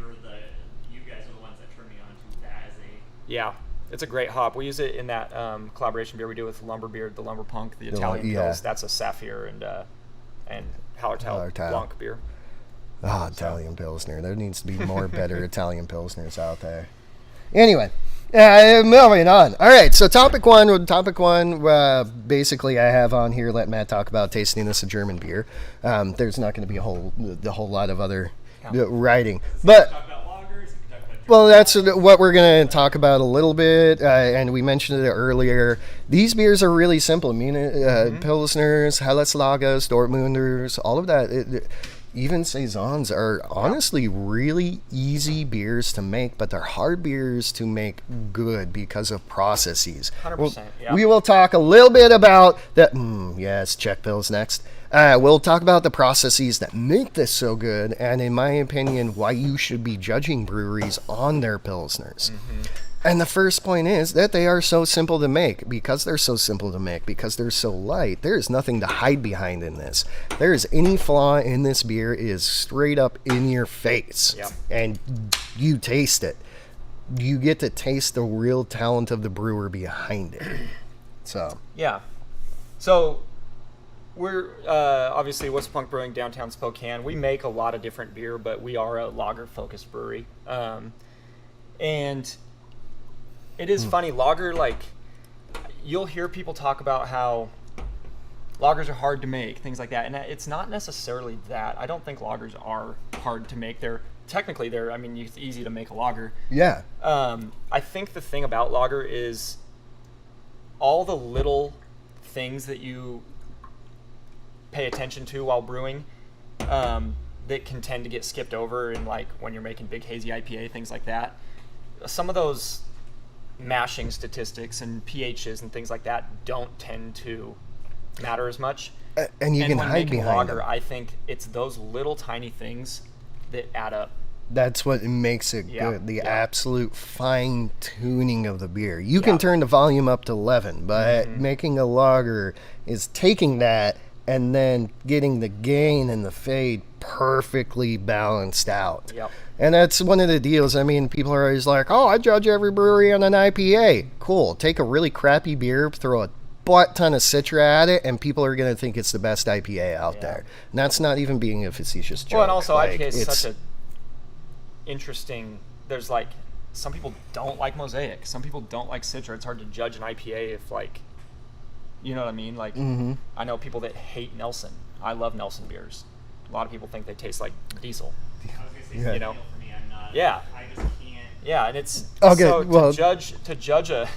guys are the ones that turned me on to that as a. Yeah, it's a great hop. We use it in that collaboration beer we do with Lumberbeard, the Lumber Punk, the Italian Pils. That's a Sapphire and Hallertau Blanc beer. Ah, Italian Pilsner. There needs to be more better Italian Pilsners out there. Anyway, moving on. All right, so topic one, basically I have on here, let Matt talk about tasting this a German beer. There's not going to be a whole lot of other writing. But Talk about lagers. You can talk about. well, that's what we're going to talk about a little bit, and we mentioned it earlier. These beers are really simple. I mean, Pilsners, Helles Lagers, Dortmunders, all of that. Even Saisons are honestly really easy beers to make, but they're hard beers to make good because of processes. 100%, yeah. We will talk a little bit about that. Yes, Czech Pils next. We'll talk about the processes that make this so good, and in my opinion, why you should be judging breweries on their Pilsners. And the first point is that they are so simple to make. Because they're so simple to make, because they're so light, there is nothing to hide behind in this. There is any flaw in this beer is straight up in your face. Yep. And you taste it. You get to taste the real talent of the brewer behind it. So. Yeah. So we're obviously West Punk Brewing, downtown Spokane. We make a lot of different beer, but we are a lager-focused brewery. And it is funny, lager, like, you'll hear people talk about how lagers are hard to make, things like that, and it's not necessarily that. I don't think lagers are hard to make. Technically, I mean, it's easy to make a lager. Yeah. I think the thing about lager is all the little things that you pay attention to while brewing that can tend to get skipped over in, like, when you're making big hazy IPA, things like that. Some of those mashing statistics and pHs and things like that don't tend to matter as much. And you can when hide making behind lager, them. I think it's those little tiny things that add up. That's what makes it Yeah, good. The yeah. absolute fine tuning of the beer. You Yeah. can turn the volume up to 11, but making a lager is taking that and then getting the gain and the fade perfectly balanced out. Yep. And that's one of the deals. I mean, people are always like, oh, I judge every brewery on an IPA. Cool. Take a really crappy beer, throw a butt ton of Citra at it, and people are going to think it's the best IPA out there. And that's not even being a facetious joke. Well, and also Like, IPA is it's- such a interesting. There's like some people don't like Mosaic. Some people don't like Citra. It's hard to judge an IPA if, like, you know what I mean. Like, I know people that hate Nelson. I love Nelson beers. A lot of people think they taste like diesel. I was gonna say, Yeah. you know, for me, I'm not. Yeah. I just can't. Yeah, and it's Okay, so well- to judge a.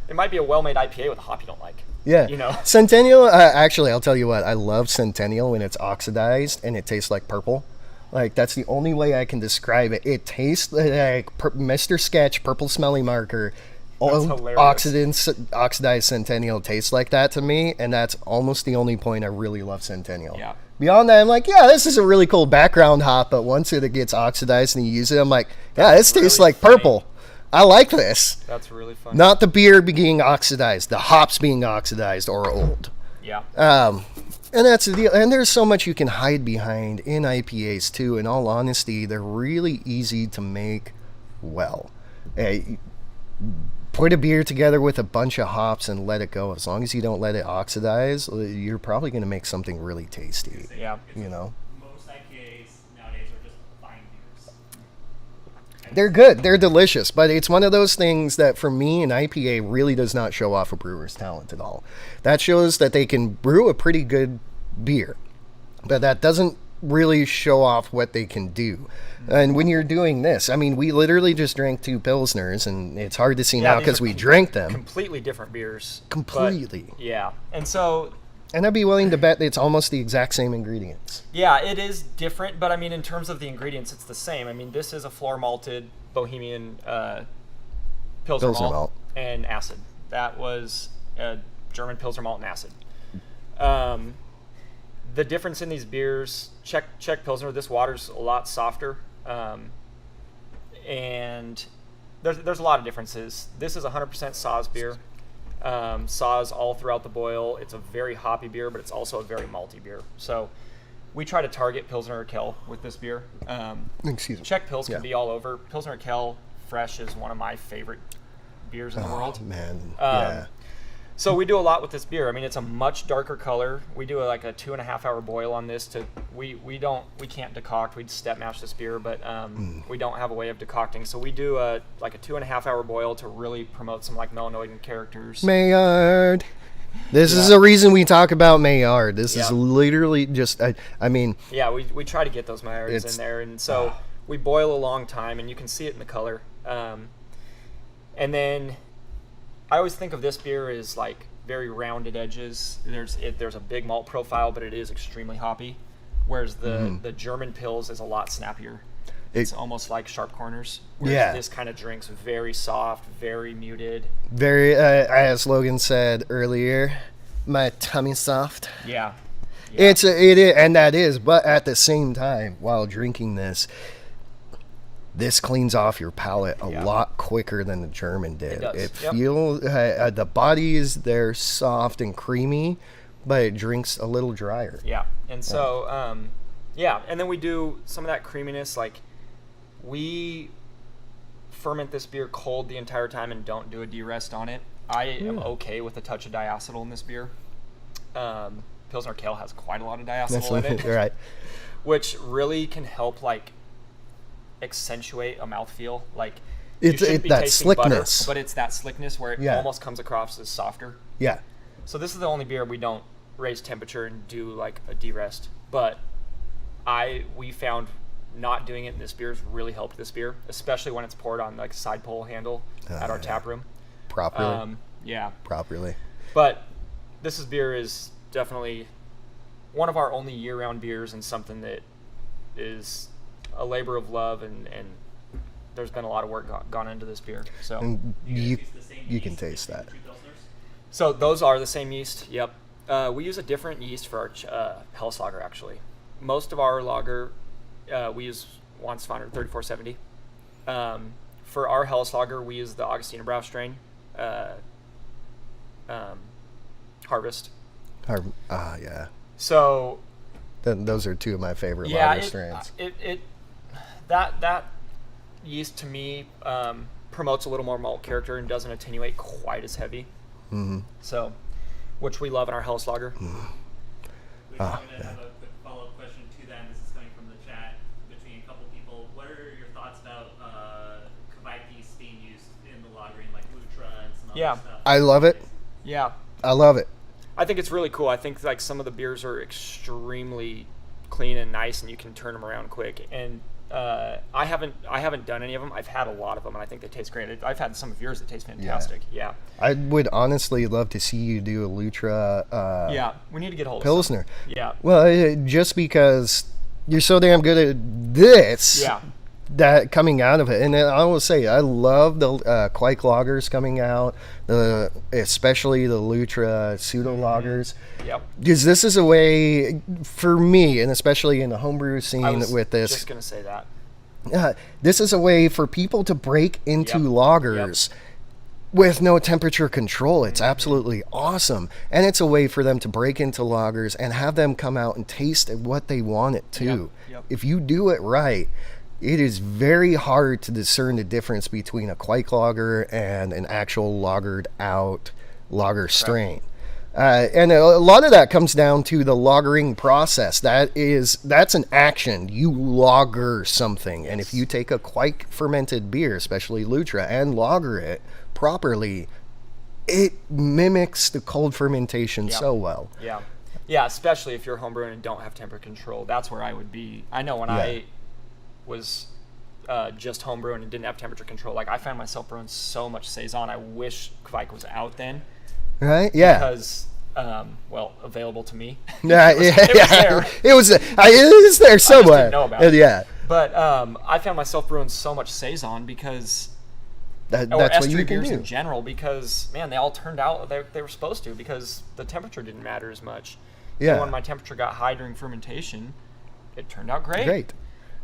It might be a well-made IPA with a hop you don't like. Yeah. You know? Centennial, actually, I'll tell you what, I love Centennial when it's oxidized and it tastes like purple. Like, that's the only way I can describe it. It tastes like Mr. Sketch, purple smelly marker. Old hilarious. oxidized Centennial tastes like that to me, and that's almost the only point I really love Centennial. Yeah. Beyond that, I'm like, yeah, this is a really cool background hop, but once it gets oxidized and you use it, I'm like, yeah, this tastes really like funny. purple. I like this. That's really fun. Not the beer being oxidized, the hops being oxidized or old. Yeah. And that's the deal. And there's so much you can hide behind in IPAs too. In all honesty, they're really easy to make well. Put a beer together with a bunch of hops and let it go. As long as you don't let it oxidize, you're probably going to make something really tasty. Yeah. You know, Most IPAs nowadays are just fine beers. they're good. They're delicious. But it's one of those things that for me, an IPA really does not show off a brewer's talent at all. That shows that they can brew a pretty good beer. But that doesn't really show off what they can do. And when you're doing this, I mean, we literally just drank 2 Pilsners, and it's hard to see now these because are we drank them. Completely different beers. but- Completely. yeah. And so, And I'd be willing to bet it's almost the exact same ingredients. yeah, it is different, but I mean, in terms of the ingredients, it's the same. I mean, this is a floor malted Bohemian Pilsner Pilsner malt, malt. and acid. That was German Pilsner malt and acid. The difference in these beers, Czech Pilsner, this water's a lot softer, and there's a lot of differences. This is 100% Saaz beer. Saaz all throughout the boil. It's a very hoppy beer, but it's also a very malty beer. So we try to target Pilsner Urquell with this beer. Excuse me. Czech Pils can be all over. Pilsner Urquell fresh is one of my favorite beers in the world. Man, yeah. So we do a lot with this beer. I mean, it's a much darker color. We do like a 2.5 hour boil on this. We can't decoct. We'd step mash this beer, but we don't have a way of decocting. So we do like a 2.5 hour boil to really promote some like melanoid characters. Maillard. This is the reason we talk about Maillard. This is literally just, I mean. Yeah, we try to get those Maillards in there. And so we boil a long time, and you can see it in the color. And then I always think of this beer as like very rounded edges. There's a big malt profile, but it is extremely hoppy. Whereas the German Pils is a lot snappier. It's almost like sharp corners. Whereas this kind of drink's very soft, very muted. Very, as Logan said earlier, my tummy's soft. Yeah. It is, and that is. But at the same time, while drinking this cleans off your palate a lot quicker than the German did. It does. Feels the bodies, they're soft and creamy, but it drinks a little drier. Yeah, and so and then we do some of that creaminess. Like we ferment this beer cold the entire time and don't do a derest on it. I am okay with a touch of diacetyl in this beer. Pilsner Urquell has quite a lot of diacetyl in it, right? Which really can help like accentuate a mouthfeel. Like it's that slickness, butter, but it's that slickness where it almost comes across as softer. Yeah. So this is the only beer we don't raise temperature and do like a derest. But we found not doing it in this beer has really helped this beer, especially when it's poured on like a side pole handle at our tap room. Properly. Properly. But this beer is definitely one of our only year-round beers, and something that is a labor of love, and there's been a lot of work gone into this beer. So and you can taste that. So those are the same yeast. Yep. We use a different yeast for our Helles lager, actually. Most of our lager, we use Weinsweiner 3470. For our Helles lager, we use the Augustina Brau strain, Harvest. Yeah. So those are two of my favorite lager strains. That yeast to me promotes a little more malt character and doesn't attenuate quite as heavy. Mm-hmm. So, which we love in our Helles lager. Mm-hmm. I'm going to have a quick follow-up question to that. This is coming from the chat between a couple people. What are your thoughts about Kvike yeast being used in the lagering, like Lutra and some other stuff? I love it. Yeah. I love it. I think it's really cool. I think like some of the beers are extremely clean and nice, and you can turn them around quick. And I haven't done any of them. I've had a lot of them, and I think they taste great. I've had some of yours that taste fantastic. Yeah. I would honestly love to see you do a Lutra. We need to get hold of Pilsner. Some. Yeah. Well, just because you're so damn good at this. Yeah. That coming out of it, and I will say I love the Kvike lagers coming out, especially the Lutra pseudo lagers. Yep. Because this is a way for me, and especially in the homebrew scene with this. Just gonna say that. This is a way for people to break into lagers with no temperature control. It's absolutely awesome, and it's a way for them to break into lagers and have them come out and taste what they want it to. Yep. If you do it right. It is very hard to discern the difference between a Kvike lager and an actual lagered out lager strain. And a lot of that comes down to the lagering process. That's an action. You lager something. And if you take a Kvike fermented beer, especially Lutra, and lager it properly, it mimics the cold fermentation so well. Yeah. Yeah, especially if you're homebrewing and don't have temperature control. That's where I would be. I know when I was just homebrewing and didn't have temperature control, like I found myself brewing so much saison. I wish Kvike was out then, right? Yeah, because available to me. It was there somewhere. I just didn't know about it. Yeah, but I found myself brewing so much saison because That's or what estery you can beers do. in general, because man, they all turned out they were supposed to, because the temperature didn't matter as much. Yeah. And when my temperature got high during fermentation, it turned out great. Great.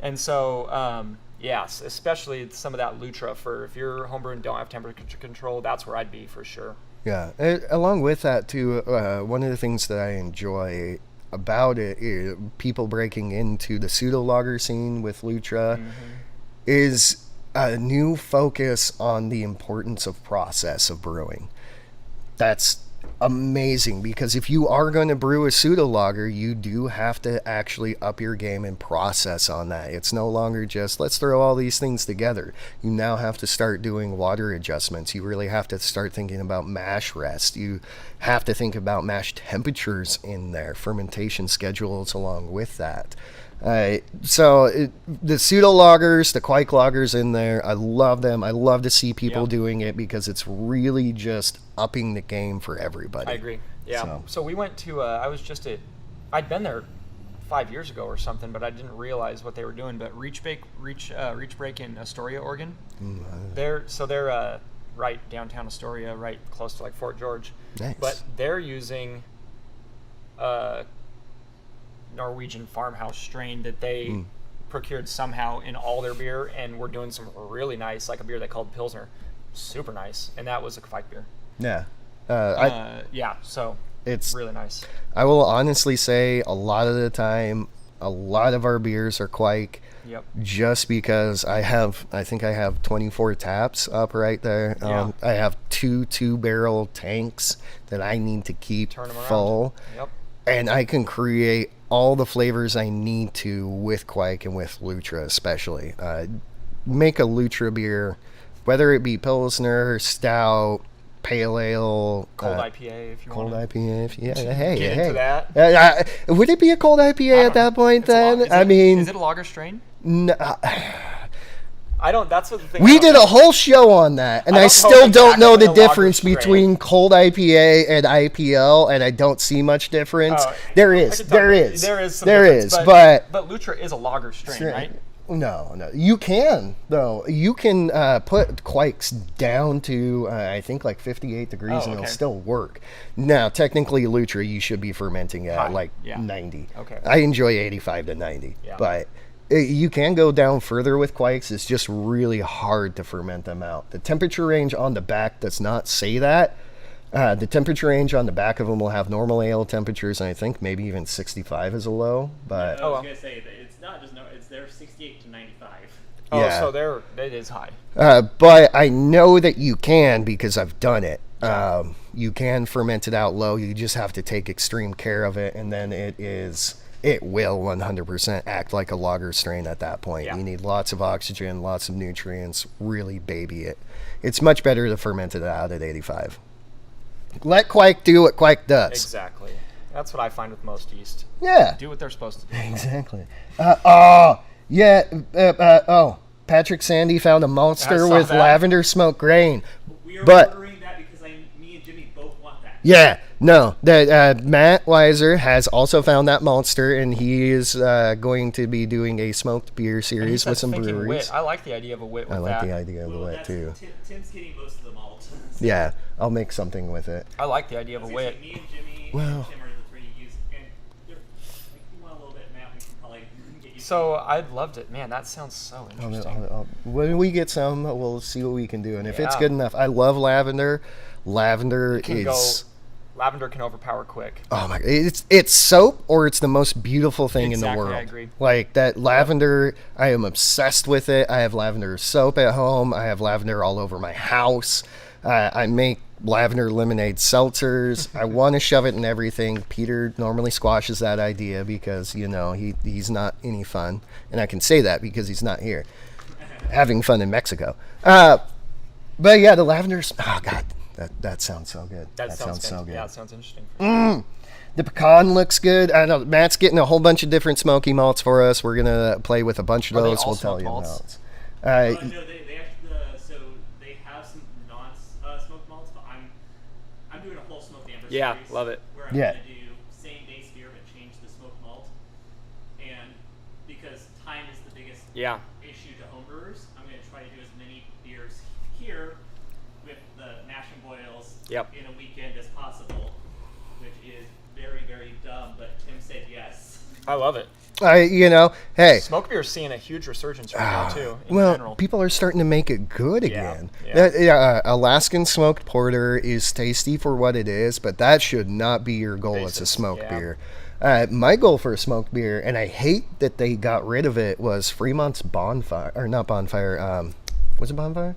And so, yes, especially some of that Lutra, for if you're homebrew and don't have temperature control, that's where I'd be for sure. Yeah. Along with that, too, one of the things that I enjoy about it is people breaking into the pseudo lager scene with Lutra is a new focus on the importance of process of brewing. That's amazing, because if you are going to brew a pseudo lager, you do have to actually up your game and process on that. It's no longer just let's throw all these things together. You now have to start doing water adjustments. You really have to start thinking about mash rest. You have to think about mash temperatures in there, fermentation schedules along with that. The pseudo lagers, the Quake lagers in there, I love them. I love to see people doing it, because it's really just upping the game for everybody. I agree. Yeah. So we went to, I'd been there 5 years ago or something, but I didn't realize what they were doing. But Reach Break in Astoria, Oregon. They're right downtown Astoria, right close to like Fort George. Nice. But they're using Norwegian farmhouse strain that they procured somehow in all their beer, and we're doing some really nice, like a beer they called Pilsner, super nice, and that was a Kvike beer. Yeah. So it's really nice. I will honestly say a lot of the time, a lot of our beers are Quake. Yep. Just because I think I have 24 taps up right there. Yeah. I have two 2-barrel tanks that I need to keep Turn them around. full. Yep. And I can create all the flavors I need to with Quake and with Lutra especially. Make a Lutra beer, whether it be Pilsner, Stout, Pale Ale, Cold IPA if you want. Cold IPA. Hey, get into that. Would it be a cold IPA at that point then? Is it a lager strain? No, I don't. That's what the thing. we did a whole show on that, and I still don't know the difference between cold IPA and IPL, and I don't see much difference. There is some difference, but Lutra is a lager strain, right? No, you can though. You can put Quakes down to I think like 58 degrees, and it'll still work. Now, technically, Lutra you should be fermenting at 90. Okay. I enjoy 85 to 90, but you can go down further with Quakes. It's just really hard to ferment them out. The temperature range on the back does not say that. The temperature range on the back of them will have normal ale temperatures, and I think maybe even 65 is a low. But I was going to say that it's not just it's they're 68 to 95. So it is high. But I know that you can, because I've done it. You can ferment it out low. You just have to take extreme care of it, and then it will 100% act like a lager strain at that point. You need lots of oxygen, lots of nutrients, really baby it. It's much better to ferment it out at 85. Let Quake do what Quake does. Exactly. That's what I find with most yeast. Yeah. Do what they're supposed to do. Exactly. Patrick Sandy found a Monster with lavender smoke grain. We are ordering that because me and Jimmy both want that. Yeah. No, that Matt Weiser has also found that Monster, and he is going to be doing a smoked beer series with some breweries. Wit. I like the idea of a wit with that. I like the idea of the wit too. Tim's getting most of the malt. Yeah, I'll make something with it. I like the idea of a wit. Me and Jimmy and Tim are the three you use. And if you want a little bit, Matt, we can probably get you. So I'd loved it. Man, that sounds so interesting. When we get some, we'll see what we can do. And if it's good enough, I love lavender. Lavender can overpower quick. Oh my! It's soap, or it's the most beautiful thing in the world. I agree. Like that lavender, I am obsessed with it. I have lavender soap at home. I have lavender all over my house. I make lavender lemonade seltzers. I want to shove it in everything. Peter normally squashes that idea because he's not any fun, and I can say that because he's not here, having fun in Mexico. But yeah, the lavenders. Oh God. That sounds so good. That sounds so good. Yeah, it sounds interesting. The pecan looks good. I know Matt's getting a whole bunch of different smoky malts for us. We're gonna play with a bunch of those. We'll tell you malts. No, so they have some non-smoked malts, but I'm doing a whole smoked amber series. Yeah, love it. Where I'm gonna do same base beer but change the smoked malt, and because time is the biggest issue to homebrewers, I'm gonna try to do as many beers here Yep. in a weekend as possible, which is very, very dumb, but Tim said yes. I love it. Hey. Smoke beer is seeing a huge resurgence right now too. In Well, general. people are starting to make it good Yeah, again. yeah. Alaskan smoked porter is tasty for what it is, but that should not be your goal as a Basis, smoked yeah. beer. My goal for a smoked beer, and I hate that they got rid of it, was Fremont's Bonfire, or not Bonfire. Was it Bonfire?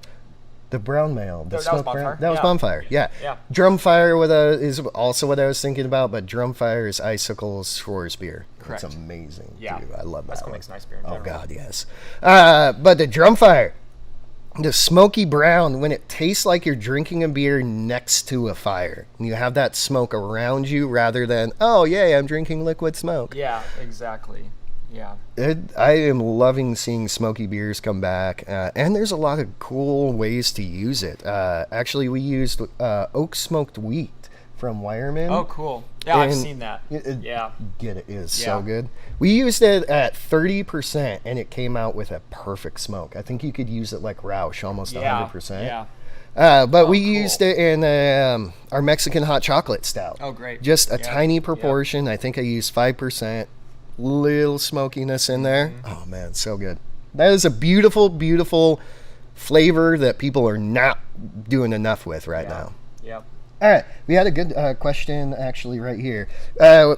The brown mail. The That was smoked brown. Bonfire, That was yeah. Bonfire. Yeah. Yeah. Drumfire is also what I was thinking about, but Drumfire is Icicle's Schwarz beer. Correct. It's amazing. Yeah. Too. I love that Icicle one. makes nice beer in Oh general. God, yes. But the Drumfire, the smoky brown, when it tastes like you're drinking a beer next to a fire, and you have that smoke around you rather than, oh yay, I'm drinking liquid smoke. Yeah, exactly. Yeah. I am loving seeing smoky beers come back, and there's a lot of cool ways to use it. Actually, we used oak smoked wheat from Wireman. Oh, cool. Yeah, I've And seen that. Yeah. Get it is Yeah. so good. We used it at 30%, and it came out with a perfect smoke. I think you could use it like Roush, almost Yeah. 100%. Yeah. But we cool. used it in our Mexican hot chocolate stout. Oh, great. Just a Yeah. tiny Yeah. proportion. I think I used 5%. Little smokiness in there. Mm-hmm. Oh man, so good. That is a beautiful, beautiful flavor that people are not doing enough with right Yeah. now. Yep. All right, we had a good question actually right here.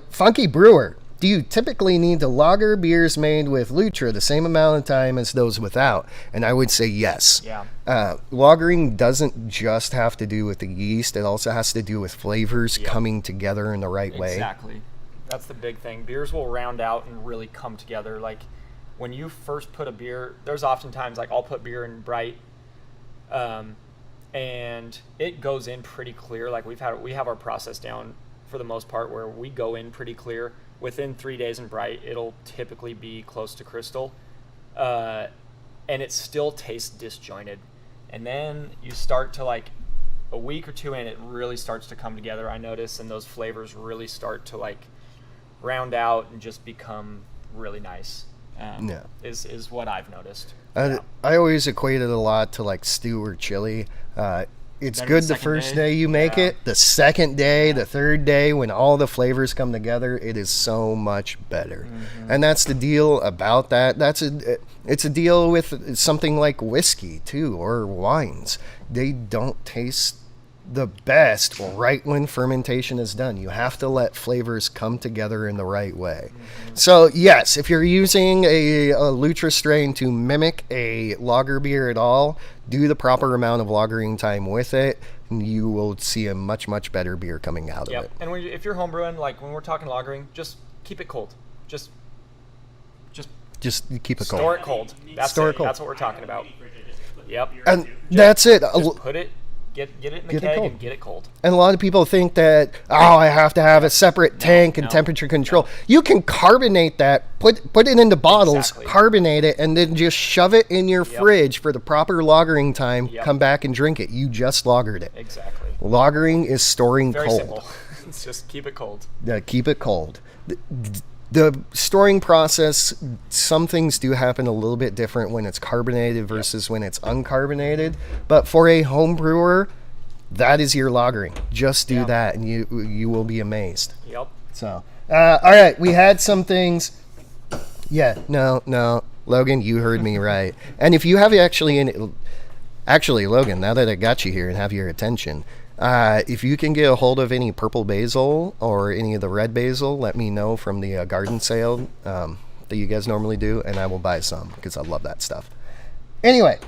Funky Brewer, do you typically need to lager beers made with Lutra the same amount of time as those without? And I would say yes. Yeah. Lagering doesn't just have to do with the yeast; it also has to do with flavors Yep. coming together in the right way. Exactly. That's the big thing. Beers will round out and really come together. Like when you first put a beer, there's oftentimes like I'll put beer in bright, and it goes in pretty clear. Like we have our process down for the most part where we go in pretty clear. Within 3 days in bright, it'll typically be close to crystal, and it still tastes disjointed. And then you start to like a week or two in, it really starts to come together. I notice, and those flavors really start to like round out and just become really nice. Yeah. Is what I've noticed. I always equate it a lot to like stew or chili. It's Better good the the second first day? day you make Yeah. it. The second day, the third day, when all the flavors come together, it is so much better. Mm-hmm. And that's the deal about that. It's a deal with something like whiskey too, or wines. They don't taste the best right when fermentation is done. You have to let flavors come together in the right way. So yes, if you're using a Lutra strain to mimic a lager beer at all, do the proper amount of lagering time with it, and you will see a much, much better beer coming out of Yep. it. And if you're homebrewing, like when we're talking lagering, just keep it cold. Just Just keep it cold. store it cold. That's Store it it. cold. That's what we're talking about. Yep. And that's it. Just put it, get it in the Get it keg cold. and get it cold. And a lot of people think that, oh, I have to have a separate tank and no, temperature control. You can carbonate that, put it into bottles, Exactly. carbonate it, and then just shove it in your fridge for the proper lagering time. Yep. Come back and drink it. You just lagered it. Exactly. Lagering is storing Very cold. simple. It's just keep it cold. Keep it cold. The storing process, some things do happen a little bit different when it's carbonated versus when it's uncarbonated. But for a home brewer, that is your lagering. Just do Yeah. that, and you will be amazed. Yep. So, all right, we had some things. Yeah, no, Logan, you heard me right. And if you have actually, Logan, now that I got you here and have your attention, if you can get a hold of any purple basil or any of the red basil, let me know from the garden sale that you guys normally do, and I will buy some because I love that stuff. Anyway,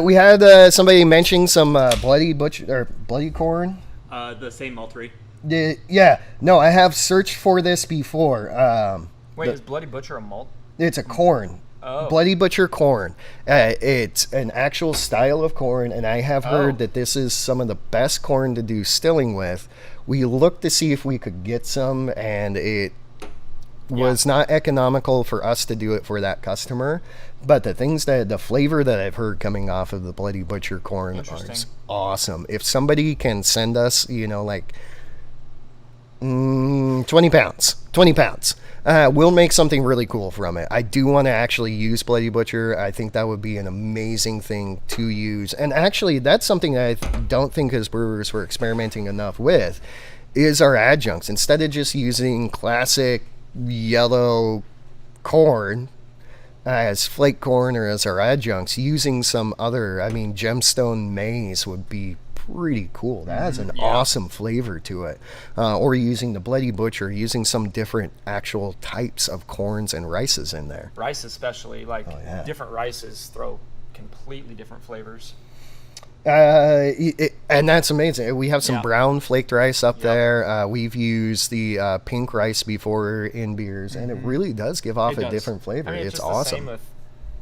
we had somebody mentioning some bloody corn. The same maltery. Yeah, no, I have searched for this before. Wait, is Bloody Butcher a malt? It's a corn. Oh. Bloody Butcher corn. It's an actual style of corn, and I have heard Oh. that this is some of the best corn to do stilling with. We looked to see if we could get some, and it was not economical for us to do it for that customer. But the flavor that I've heard coming off of the Bloody Butcher corn is Interesting. awesome. If somebody can send us, 20 pounds. 20 pounds. We'll make something really cool from it. I do want to actually use Bloody Butcher. I think that would be an amazing thing to use. And actually, that's something I don't think as brewers we're experimenting enough with, is our adjuncts. Instead of just using classic yellow corn as flake corn or as our adjuncts, using some other, gemstone maize would be pretty cool. That has an awesome flavor to it. Or using the Bloody Butcher, using some different actual types of corns and rices in there. Rice especially, different rices throw completely different flavors. And that's amazing. We have some brown flaked rice up there. We've used the pink rice before in beers, and it really does give off a different flavor. It's awesome.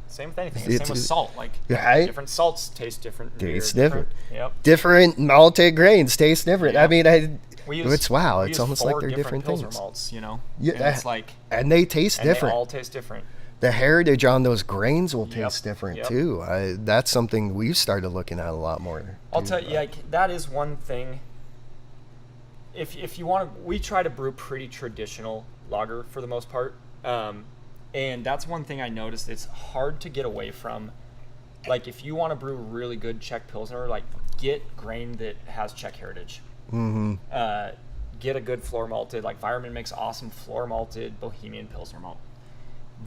Same thing. Same with salt. Different salts taste different. Taste different. Yep. Different malted grains taste different. Yeah. It's almost like they're different Pilsner things. malts, Yeah, and and they taste different. They all taste different. The heritage on those grains will taste different too. That's something we've started looking at a lot more. I'll tell you, that is one thing. If you want to, we try to brew pretty traditional lager for the most part. And that's one thing I noticed. It's hard to get away from. If you want to brew really good Czech Pilsner, get grain that has Czech heritage. Mm-hmm. Get a good floor malted. Vireman makes awesome floor malted Bohemian Pilsner malt.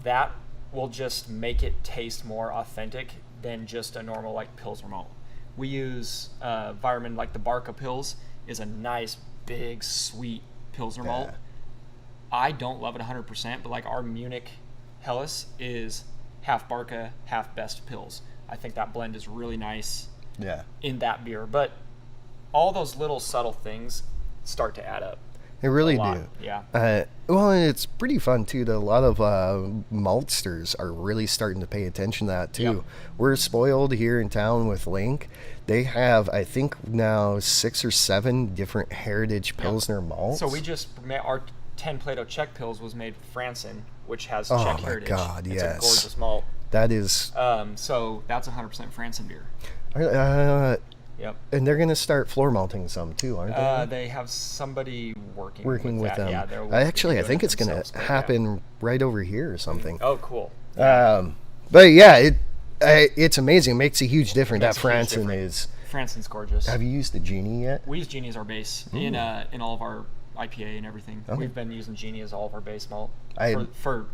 That will just make it taste more authentic than just a normal Pilsner malt. We use Vireman, the Barca Pils is a nice, big, sweet Pilsner malt. I don't love it 100%, but our Munich Helles is half Barca, half Best Pils. I think that blend is really nice in that beer. But all those little subtle things start to add up. They really do. Yeah. Well, and it's pretty fun too. That a lot of maltsters are really starting to pay attention to that too. Yep. We're spoiled here in town with Link. They have, I think, now 6 or 7 different heritage Pilsner malts. So we just our 10 Plato Czech Pils was made with Fransen, which has Czech heritage. Oh my God! It's yes. a gorgeous malt. That is. So that's 100% Fransen beer. Yep. And they're going to start floor malting some too, aren't they? They have somebody working with them. Yeah, I think it's going to happen right over here or something. Oh, cool. But yeah, it's amazing. It makes a huge difference. That Fransen is. Fransen's gorgeous. Have you used the Genie yet? We use Genie as our base in all of our IPA and everything. Okay. We've been using Genie as all of our base malt for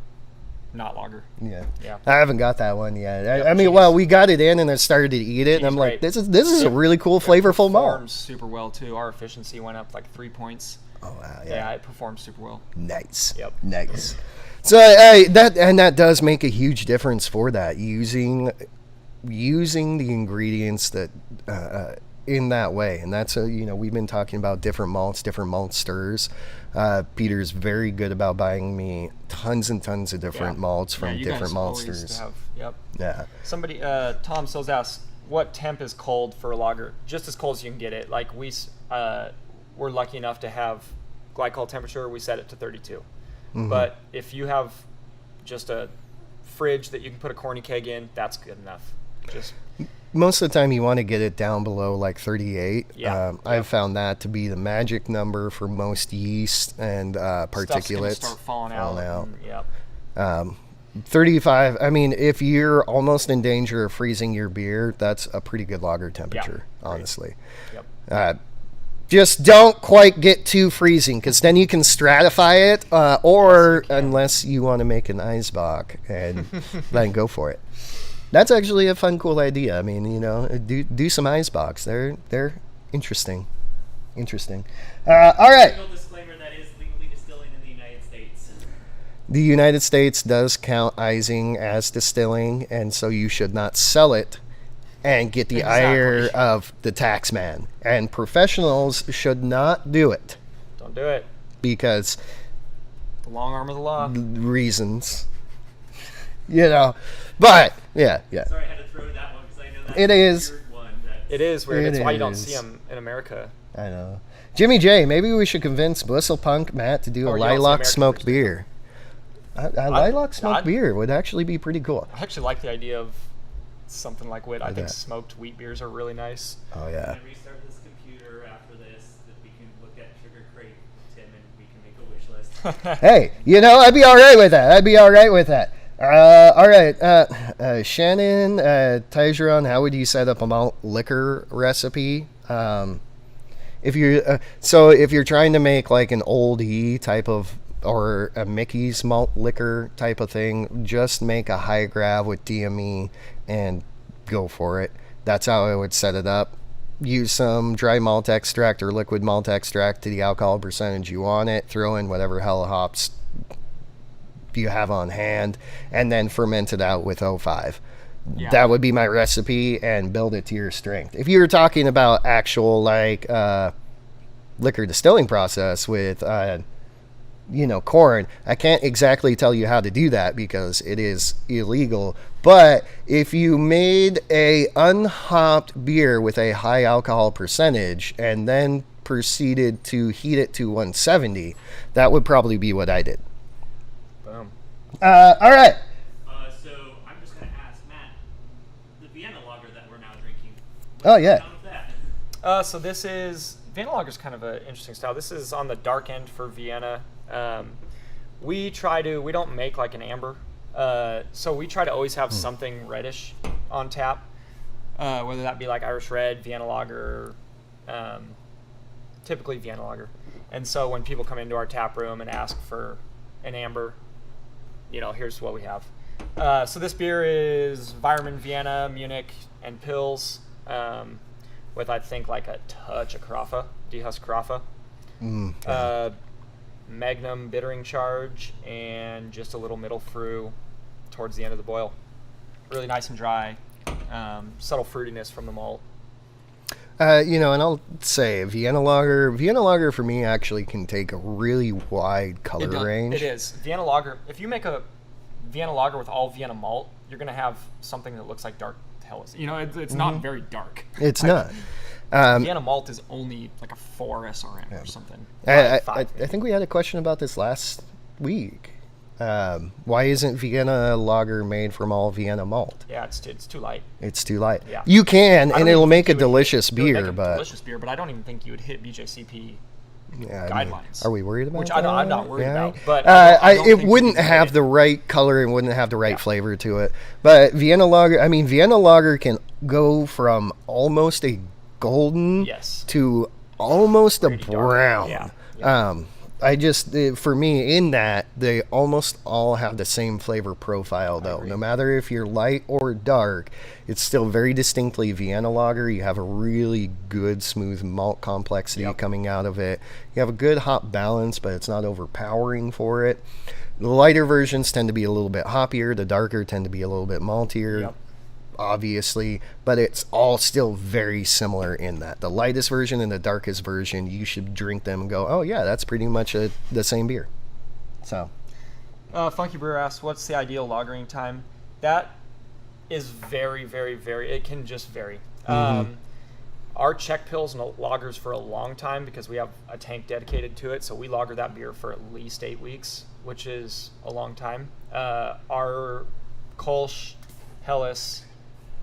not lager. Yeah. Yeah. I haven't got that one yet. We got it in and I started to eat it, and I'm like, this is a really cool, flavorful malt. It performs super well too. Our efficiency went up 3 points. Oh wow! Yeah, it performs super well. Nice. Yep. Nice. So that does make a huge difference for that, using the ingredients that in that way. And that's we've been talking about different malts, different malt stirs. Peter's very good about buying me tons and tons of different malts from different maltsters. Yep. Yeah. Somebody, Tom Sills asks, what temp is cold for a lager? Just as cold as you can get it. We're lucky enough to have glycol temperature. We set it to 32. Mm-hmm. But if you have just a fridge that you can put a corny keg in, that's good enough. Most of the time you want to get it down below 38. Yeah. I've found that to be the magic number for most yeast and particulates. Start falling out. Yep. 35, if you're almost in danger of freezing your beer, that's a pretty good lager temperature, honestly. Yep. Just don't quite get too freezing, because then you can stratify it, or unless you want to make an Eisbach, and then go for it. That's actually a fun, cool idea. Do some Eisbachs. They're interesting. All right. Disclaimer, that is legally distilling in the United States. The United States does count Eising as distilling, and so you should not sell it and get the ire of the tax man. And professionals should not do it. Don't do it. Because the long arm of the law. Reasons. But yeah. Sorry, I had to throw that one because I know that's it is. a weird one. It is weird. It's why you don't see them in America. I know. Jimmy J, maybe we should convince Whistlepunk Matt to do a lilac smoked beer. A lilac smoked beer would actually be pretty cool. I actually like the idea of something like wheat. I think smoked wheat beers are really nice. Oh yeah. When I restart this computer after this, that we can look at Sugar Crate, Tim, and Hey, I'd be all right with that. All right, Shannon, Tygeron, how would you set up a malt liquor recipe? If you're trying to make like an Old E type of, or a Mickey's malt liquor type of thing, just make a high grav with DME and go for it. That's how I would set it up. Use some dry malt extract or liquid malt extract to the alcohol percentage you want it. Throw in whatever hella hops you have on hand, and then ferment it out with 05. Yeah. That would be my recipe, and build it to your strength. If you were talking about actual like liquor distilling process with corn, I can't exactly tell you how to do that because it is illegal. But if you made a unhopped beer with a high alcohol percentage and then proceeded to heat it to 170, that would probably be what I did. Boom. All right. So I'm just going to ask Matt, the Vienna Lager that we're now drinking. Oh yeah. So this is Vienna Lager is kind of an interesting style. This is on the dark end for Vienna. We don't make like an amber. So we try to always have something reddish on tap, whether that be like Irish Red, Vienna Lager, typically Vienna Lager. And so when people come into our tap room and ask for an amber, here's what we have. So this beer is Weirmann, Vienna, Munich, and Pils, with I think like a touch of Carafa, dehusked Carafa. Magnum bittering charge, and just a little middle fruit towards the end of the boil. Really nice and dry. Subtle fruitiness from the malt. And I'll say Vienna Lager for me actually can take a really wide color range. It is. Vienna Lager, if you make a Vienna Lager with all Vienna malt, you're going to have something that looks like dark Helles. It's not very dark. It's not. Vienna malt is only like a 4 SRM or something. I think we had a question about this last week. Why isn't Vienna Lager made from all Vienna malt? Yeah, it's too light. It's too light. Yeah. You can, and it'll make a delicious beer, but delicious beer. But I don't even think you would hit BJCP guidelines. I mean, are we worried about which that? I'm not worried about. But it wouldn't have the right color and wouldn't have the right flavor to it. But Vienna Lager can go from almost a golden to almost a brown. Yeah. For me, in that, they almost all have the same flavor profile, though. No matter if you're light or dark, it's still very distinctly Vienna Lager. You have a really good, smooth malt complexity coming out of it. You have a good hop balance, but it's not overpowering for it. The lighter versions tend to be a little bit hoppier. The darker tend to be a little bit maltier. Obviously, but it's all still very similar in that the lightest version and the darkest version, you should drink them and go, oh yeah, that's pretty much the same beer. So Funky Brewer asks, what's the ideal lagering time? That is very, very, very, it can just vary. Our Czech Pils and lagers for a long time because we have a tank dedicated to it, so we lager that beer for at least 8 weeks, which is a long time. Our Kolsch, Helles,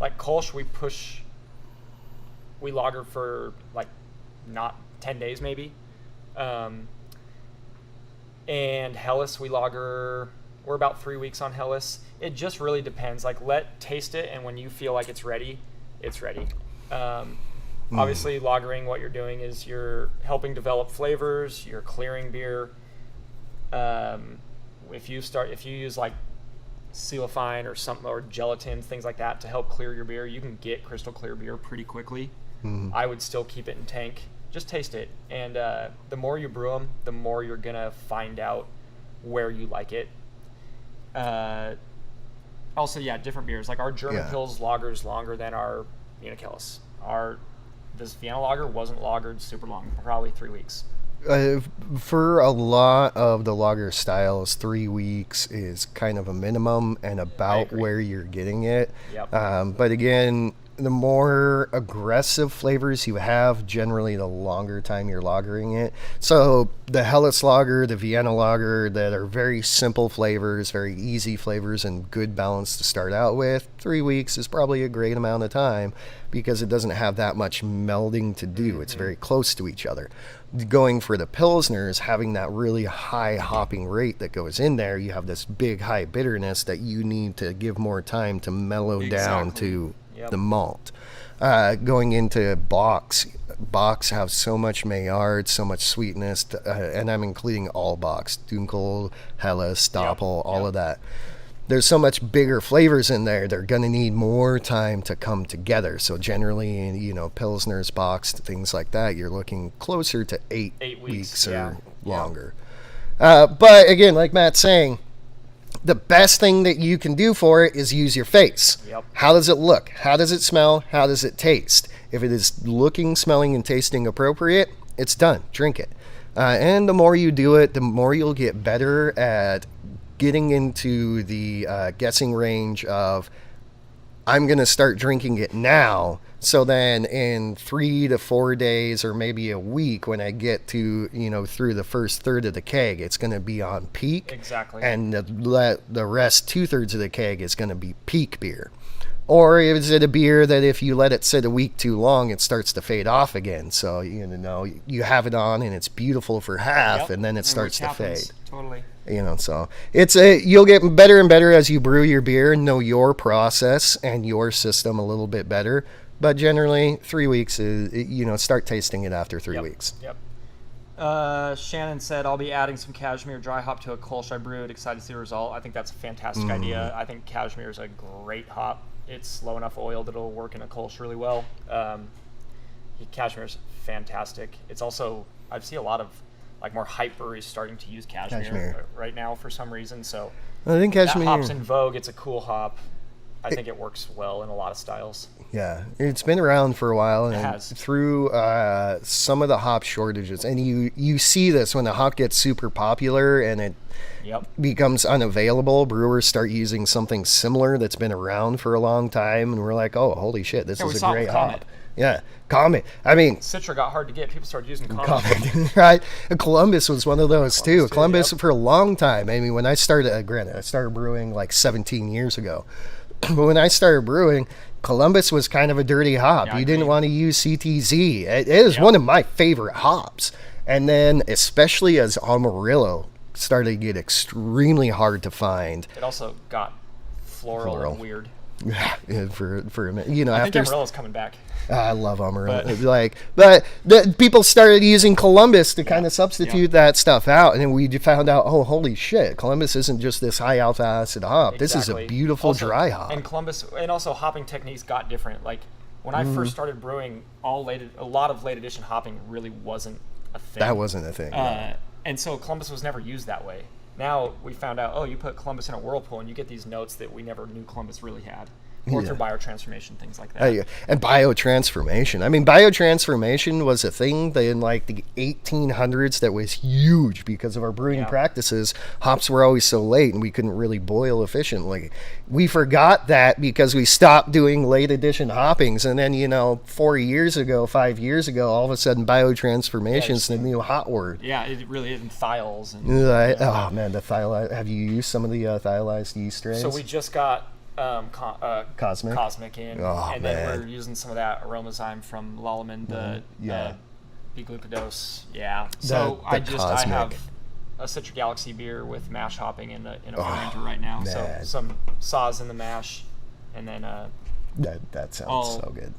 like Kolsch, we lager for like not 10 days maybe. And Helles, we're about 3 weeks on Helles. It just really depends. Like taste it, and when you feel like it's ready, it's ready. Obviously, lagering, what you're doing is you're helping develop flavors, you're clearing beer. If you use like Silifine or something, or gelatin, things like that to help clear your beer, you can get crystal clear beer pretty quickly. I would still keep it in tank. Just taste it, and the more you brew them, the more you're gonna find out where you like it. Also, different beers, like our German Pils lagers longer than our Munich Helles. This Vienna Lager wasn't lagered super long, probably 3 weeks. For a lot of the lager styles, 3 weeks is kind of a minimum and about where you're getting it. Yep. But again, the more aggressive flavors you have, generally the longer time you're lagering it. So the Helles Lager, the Vienna Lager, that are very simple flavors, very easy flavors, and good balance to start out with, 3 weeks is probably a great amount of time because it doesn't have that much melding to do. It's very close to each other. Going for the Pilsners, having that really high hopping rate that goes in there, you have this big high bitterness that you need to give more time to mellow down to the malt. Going into Box have so much Maillard, so much sweetness, and I'm including all Box, Dunkel, Helles, Stoppel, all of that. There's so much bigger flavors in there, they're going to need more time to come together. So generally, you know, Pilsners, Box, things like that, you're looking closer to 8 weeks or longer. But again, like Matt's saying, the best thing that you can do for it is use your face. How does it look? How does it smell? How does it taste? If it is looking, smelling, and tasting appropriate, it's done. Drink it. And the more you do it, the more you'll get better at getting into the guessing range of, I'm going to start drinking it now. So then in 3 to 4 days or maybe a week, when I get to, you know, through the first third of the keg, it's going to be on peak. Exactly. And the rest 2/3 of the keg is going to be peak beer. Or is it a beer that if you let it sit a week too long, it starts to fade off again? So, you know, you have it on and it's beautiful for half, and then it starts to fade. Totally. You know, so you'll get better and better as you brew your beer and know your process and your system a little bit better. But generally, 3 weeks is, you know, start tasting it after 3 weeks. Shannon said, I'll be adding some cashmere dry hop to a Kolsch I brewed. Excited to see the result. I think that's a fantastic idea. I think cashmere is a great hop. It's low enough oil that it'll work in a Kolsch really well. Cashmere is fantastic. It's also, I see a lot of like more hype breweries starting to use cashmere right now for some reason. So I think cashmere, that hop's in vogue. It's a cool hop. I think it works well in a lot of styles. Yeah, it's been around for a while, and it has. Through some of the hop shortages, and you see this when the hop gets super popular and it becomes unavailable. Brewers start using something similar that's been around for a long time, and we're like, oh, holy shit, this is a great hop. Yeah, Comet. I mean, Citra got hard to get. People started using Comet. Right? And Columbus was one of those too. Columbus for a long time. I mean, when I started, granted, I started brewing like 17 years ago. But when I started brewing, Columbus was kind of a dirty hop. You didn't want to use CTZ. It is one of my favorite hops. And then, especially as Amarillo started to get extremely hard to find. It also got floral. And weird. Yeah, for a minute, you know, I think Amarillo's coming back. I love Amarillo. But the people started using Columbus to kind of substitute that stuff out, and then we found out, oh, holy shit, Columbus isn't just this high alpha acid hop. This is a beautiful dry hop. And Columbus, and also hopping techniques got different. Like when I first started brewing, a lot of late edition hopping really wasn't a thing. That wasn't a thing. And so Columbus was never used that way. Now we found out, you put Columbus in a whirlpool and you get these notes that we never knew Columbus really had. Or through biotransformation, things like that. And biotransformation. I mean, biotransformation was a thing that in like the 1800s that was huge because of our brewing practices. Hops were always so late and we couldn't really boil efficiently. We forgot that because we stopped doing late edition hoppings. And then, 5 years ago, all of a sudden biotransformation is the new hot word. Yeah, it really is in thiols. Oh, man, the thiolized. Have you used some of the thiolized yeast strains? So we just got Cosmic in, and then we're using some of that Aromazyme from Lalaman, the B-glucose. So I have a Citra Galaxy beer with mash hopping in a fermenter right now. Man. So some saws in the mash, and then that sounds so good.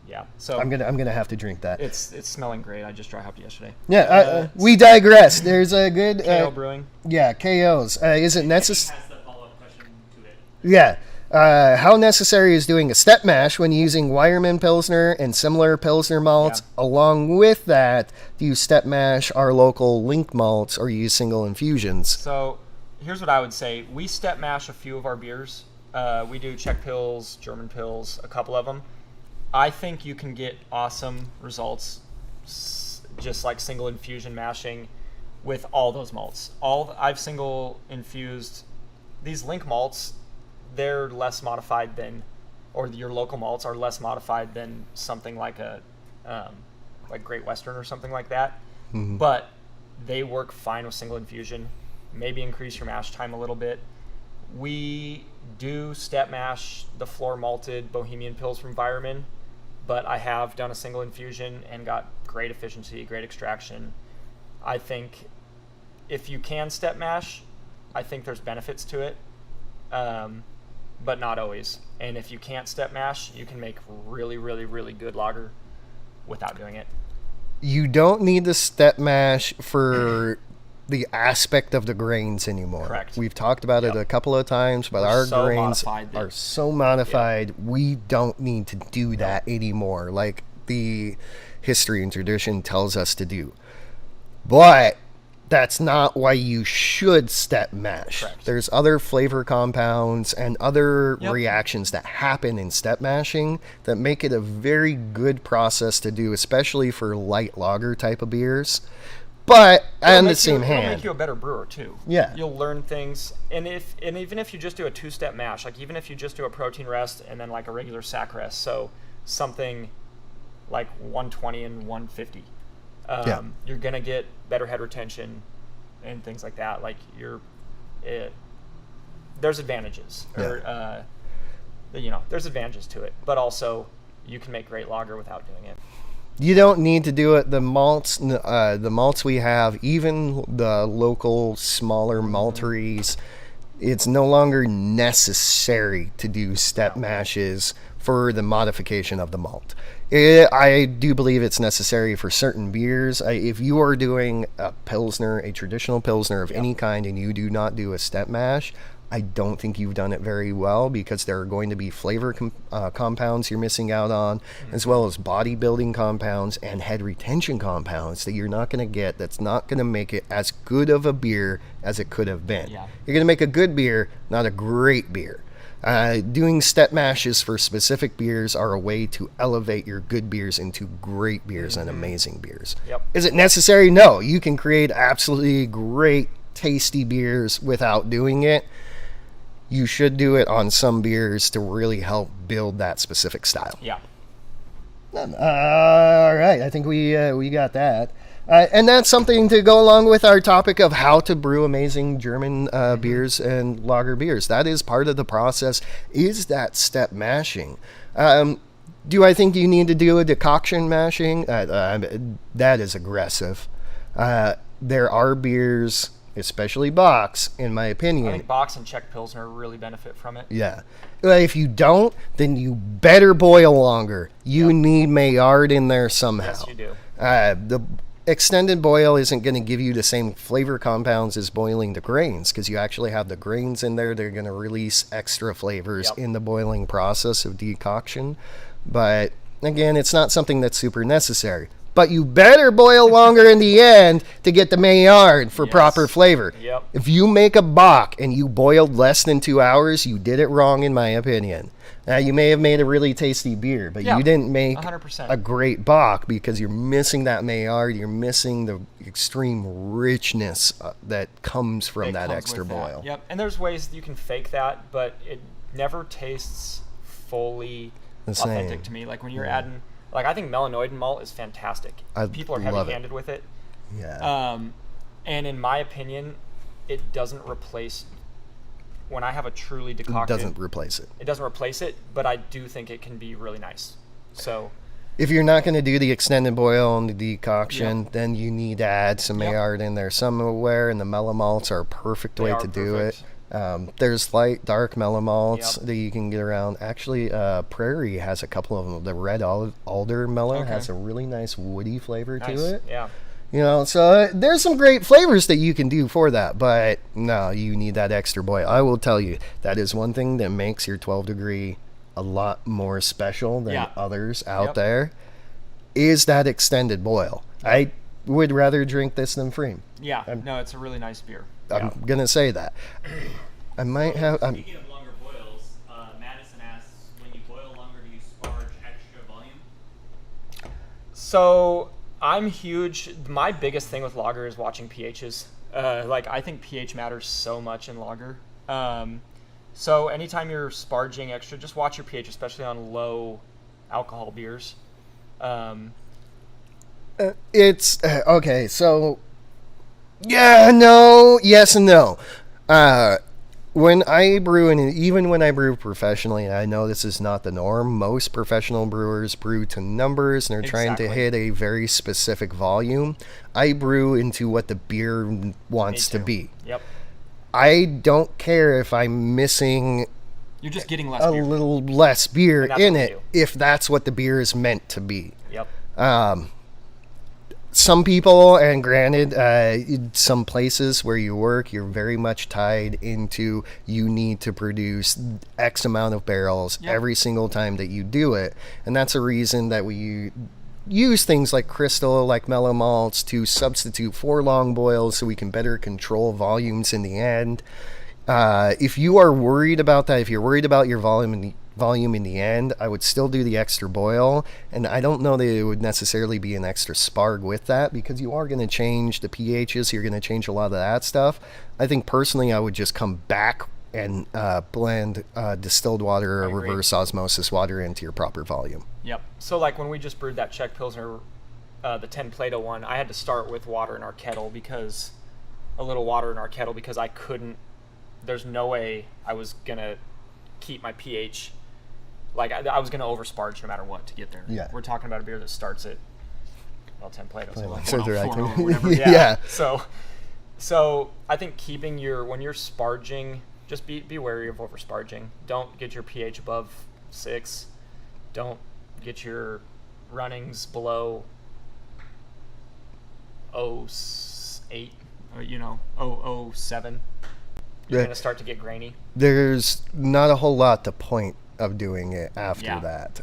Yeah, so I'm gonna have to drink that. It's smelling great. I just dry hopped yesterday. Yeah, we digress. There's a good KO Brewing. Yeah, KOs. Is it necessary? Has the follow-up question to it. Yeah. How necessary is doing a step mash when using Weyermann Pilsner and similar Pilsner malts? Yeah. Along with that, do you step mash our local link malts or use single infusions? So here's what I would say. We step mash a few of our beers. We do Czech Pils, German Pils, a couple of them. I think you can get awesome results just like single infusion mashing with all those malts. I've single infused these link malts. They're less modified than or your local malts are less modified than something like like Great Western or something like that. Mm-hmm. But they work fine with single infusion. Maybe increase your mash time a little bit. We do step mash the floor malted Bohemian Pils from Vireman, but I have done a single infusion and got great efficiency, great extraction. I think if you can step mash, I think there's benefits to it, but not always. And if you can't step mash, you can make really, really, really good lager without doing it. You don't need to step mash for the aspect of the grains anymore. Correct. We've talked about it a couple of times, but our so grains modified that- are so modified, we don't need to do that anymore, like the history and tradition tells us to do. But that's not why you should step mash. Correct. There's other flavor compounds and other Yep. reactions that happen in step mashing that make it a very good process to do, especially for light lager type of beers. But on the same it'll hand, make you a better brewer too. Yeah. You'll learn things, and even if you just do a two-step mash, like even if you just do a protein rest and then like a regular sac rest, so something like 120 and 150, you're gonna get better head retention and things like that. Like there's advantages, or there's advantages to it, but also you can make great lager without doing it. you don't need to do it. The malts we have, even the local smaller malteries, it's no longer necessary to do step mashes for the modification of the malt. I do believe it's necessary for certain beers. If you are doing a Pilsner, a traditional Pilsner of any kind, and you do not do a step mash, I don't think you've done it very well, because there are going to be flavor compounds you're missing out on, as well as bodybuilding compounds and head retention compounds that you're not going to get, that's not going to make it as good of a beer as it could have been. Yeah. You're going to make a good beer, not a great beer. Doing step mashes for specific beers are a way to elevate your good beers into great beers and amazing beers. Yep. Is it necessary? No. You can create absolutely great, tasty beers without doing it. You should do it on some beers to really help build that specific style. Yeah. All right. I think we got that. And that's something to go along with our topic of how to brew amazing German beers and lager beers. That is part of the process, is that step mashing. Do I think you need to do a decoction mashing? That is aggressive. There are beers, especially Bock's, in my opinion. I think Bock's and Czech Pilsner really benefit from it. Yeah. If you don't, then you better boil longer. You need Maillard in there somehow. Yes, you do. The extended boil isn't going to give you the same flavor compounds as boiling the grains, because you actually have the grains in there. They're going to release extra flavors in the boiling process of decoction. But again, it's not something that's super necessary. But you better boil longer in the end to get the Maillard for proper flavor. Yep. If you make a Bock and you boiled less than 2 hours, you did it wrong, in my opinion. You may have made a really tasty beer, but you didn't make 100%. a great Bock, because you're missing that Maillard. You're missing the extreme richness that comes from that extra boil. Yep. And there's ways that you can fake that, but it never tastes fully authentic to me. Like when you're adding, like, I think melanoidin malt is fantastic. People are heavy-handed with it. Yeah. And in my opinion, it doesn't replace. When I have a truly decocted, It doesn't replace it. It doesn't replace it, but I do think it can be really nice. So if you're not going to do the extended boil and the decoction, then you need to add some Maillard in there somewhere, and the mellow malts are a perfect way to do it. There's light, dark mellow malts that you can get around. Actually, Prairie has a couple of them. The red alder mellow has a really nice woody flavor to it. Yeah. You know, so there's some great flavors that you can do for that, but no, you need that extra boil. I will tell you, that is one thing that makes your 12 degree a lot more special than others out there, is that extended boil. I would rather drink this than Freem. Yeah, no, it's a really nice beer. I'm going to say that. I might have... Speaking of longer boils, Madison asks, when you boil longer, do you sparge extra volume? So I'm huge. My biggest thing with lager is watching pHs. Like, I think pH matters so much in lager. So anytime you're sparging extra, just watch your pH, especially on low alcohol beers. It's okay. So, yeah, no, yes and no. When I brew, and even when I brew professionally, I know this is not the norm. Most professional brewers brew to numbers, and they're trying to hit a very specific volume. I brew into what the beer wants to be. Yep. I don't care if I'm missing You're just getting less a beer. little less beer in it, do. if that's what the beer is meant to be. Yep. Some people, and granted, some places where you work, you're very much tied into you need to produce X amount of barrels every single time that you do it. And that's a reason that we use things like crystal, like mellow malts, to substitute for long boils so we can better control volumes in the end. If you are worried about that, if you're worried about your volume in the end, I would still do the extra boil, and I don't know that it would necessarily be an extra sparg with that, because you are going to change the pHs, you're going to change a lot of that stuff. I think personally I would just come back and blend distilled water or reverse osmosis water into your proper volume. Yep. So like when we just brewed that Czech Pilsner, the 10 Plato one, I had to start with water in our kettle, because a little water in our kettle, because I couldn't, there's no way I was going to keep my pH. Like, I was going to over-sparge no matter what to get there. Yeah. We're talking about a beer that starts at, 10 Plato, so like So 104 right. or whatever. Yeah. So I think keeping when you're sparging, just be wary of over-sparging. Don't get your pH above 6. Don't get your runnings below 0.8, or, 0.07. You're going to start to get grainy. There's not a whole lot to point of doing it after that.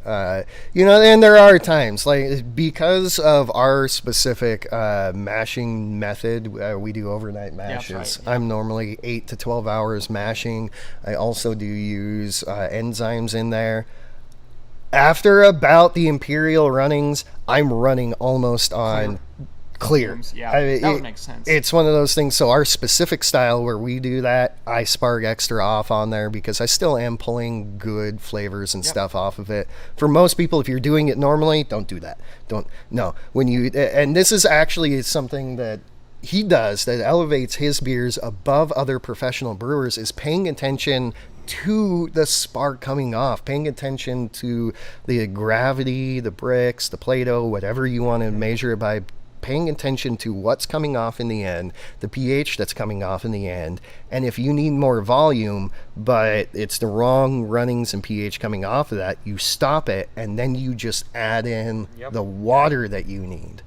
And there are times, like, because of our specific mashing method, we do overnight mashes. That's right, yeah. I'm normally 8 to 12 hours mashing. I also do use enzymes in there. After about the imperial runnings, I'm running almost on clear. Yeah, that would make sense. It's one of those things. So our specific style where we do that, I sparg extra off on there because I still am pulling good flavors and stuff off of it. For most people, if you're doing it normally, don't do that. And this is actually something that he does that elevates his beers above other professional brewers, is paying attention to the spark coming off, paying attention to the gravity, the bricks, the Plato, whatever you want to measure it by, paying attention to what's coming off in the end, the pH that's coming off in the end, and if you need more volume, but it's the wrong runnings and pH coming off of that, you stop it, and then you just add in the water that you need.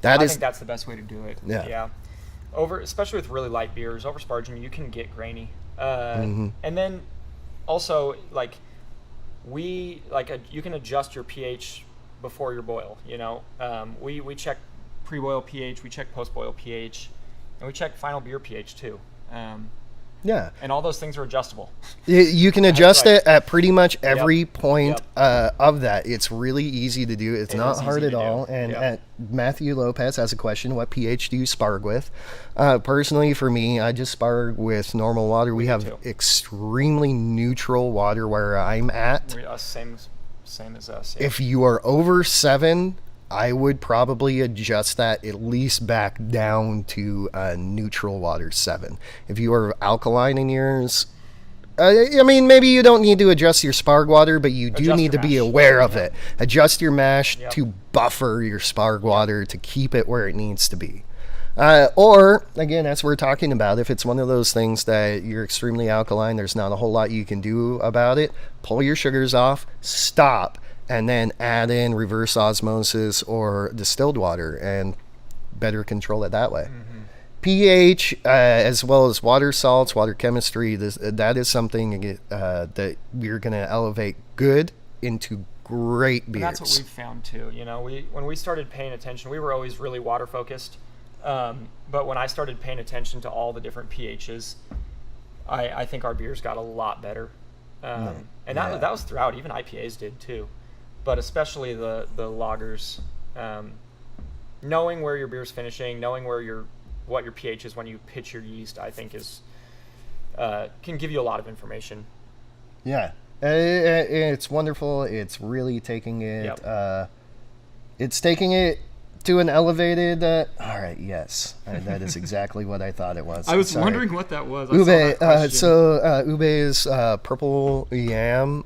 I think that's the best way to do it. Yeah. Especially with really light beers, over sparging, you can get grainy. And then also, you can adjust your pH before your boil. We check pre-boil pH, we check post-boil pH, and we check final beer pH too. And all those things are adjustable. You can adjust it at pretty much every point of that. It's really easy to do. It's not hard at all. And Matthew Lopez has a question: what pH do you sparg with? Personally, for me, I just sparg with normal water. We have extremely neutral water where I'm at. Same as us. Yeah. If you are over 7, I would probably adjust that at least back down to neutral water 7. If you are alkaline in yours, maybe you don't need to adjust your sparg water, but you do need to be aware of it. Adjust your mash to buffer your sparg water to keep it where it needs to be. Or, again, as we're talking about, if it's one of those things that you're extremely alkaline, there's not a whole lot you can do about it, pull your sugars off, stop, and then add in reverse osmosis or distilled water and better control it that way. pH, as well as water salts, water chemistry, that is something that we're going to elevate good into great beers. And that's what we've found too. When we started paying attention, we were always really water focused. But when I started paying attention to all the different pHs, I think our beers got a lot better. And that was throughout. Even IPAs did too. But especially the lagers, knowing where your beer's finishing, knowing what your pH is when you pitch your yeast, I think can give you a lot of information. Yeah. It's wonderful. It's really taking it. Yep. It's taking it to an elevated. All right. Yes, that is exactly what I thought it was. I was Sorry. wondering what that was. Ube. I saw that question. Ube is purple yam.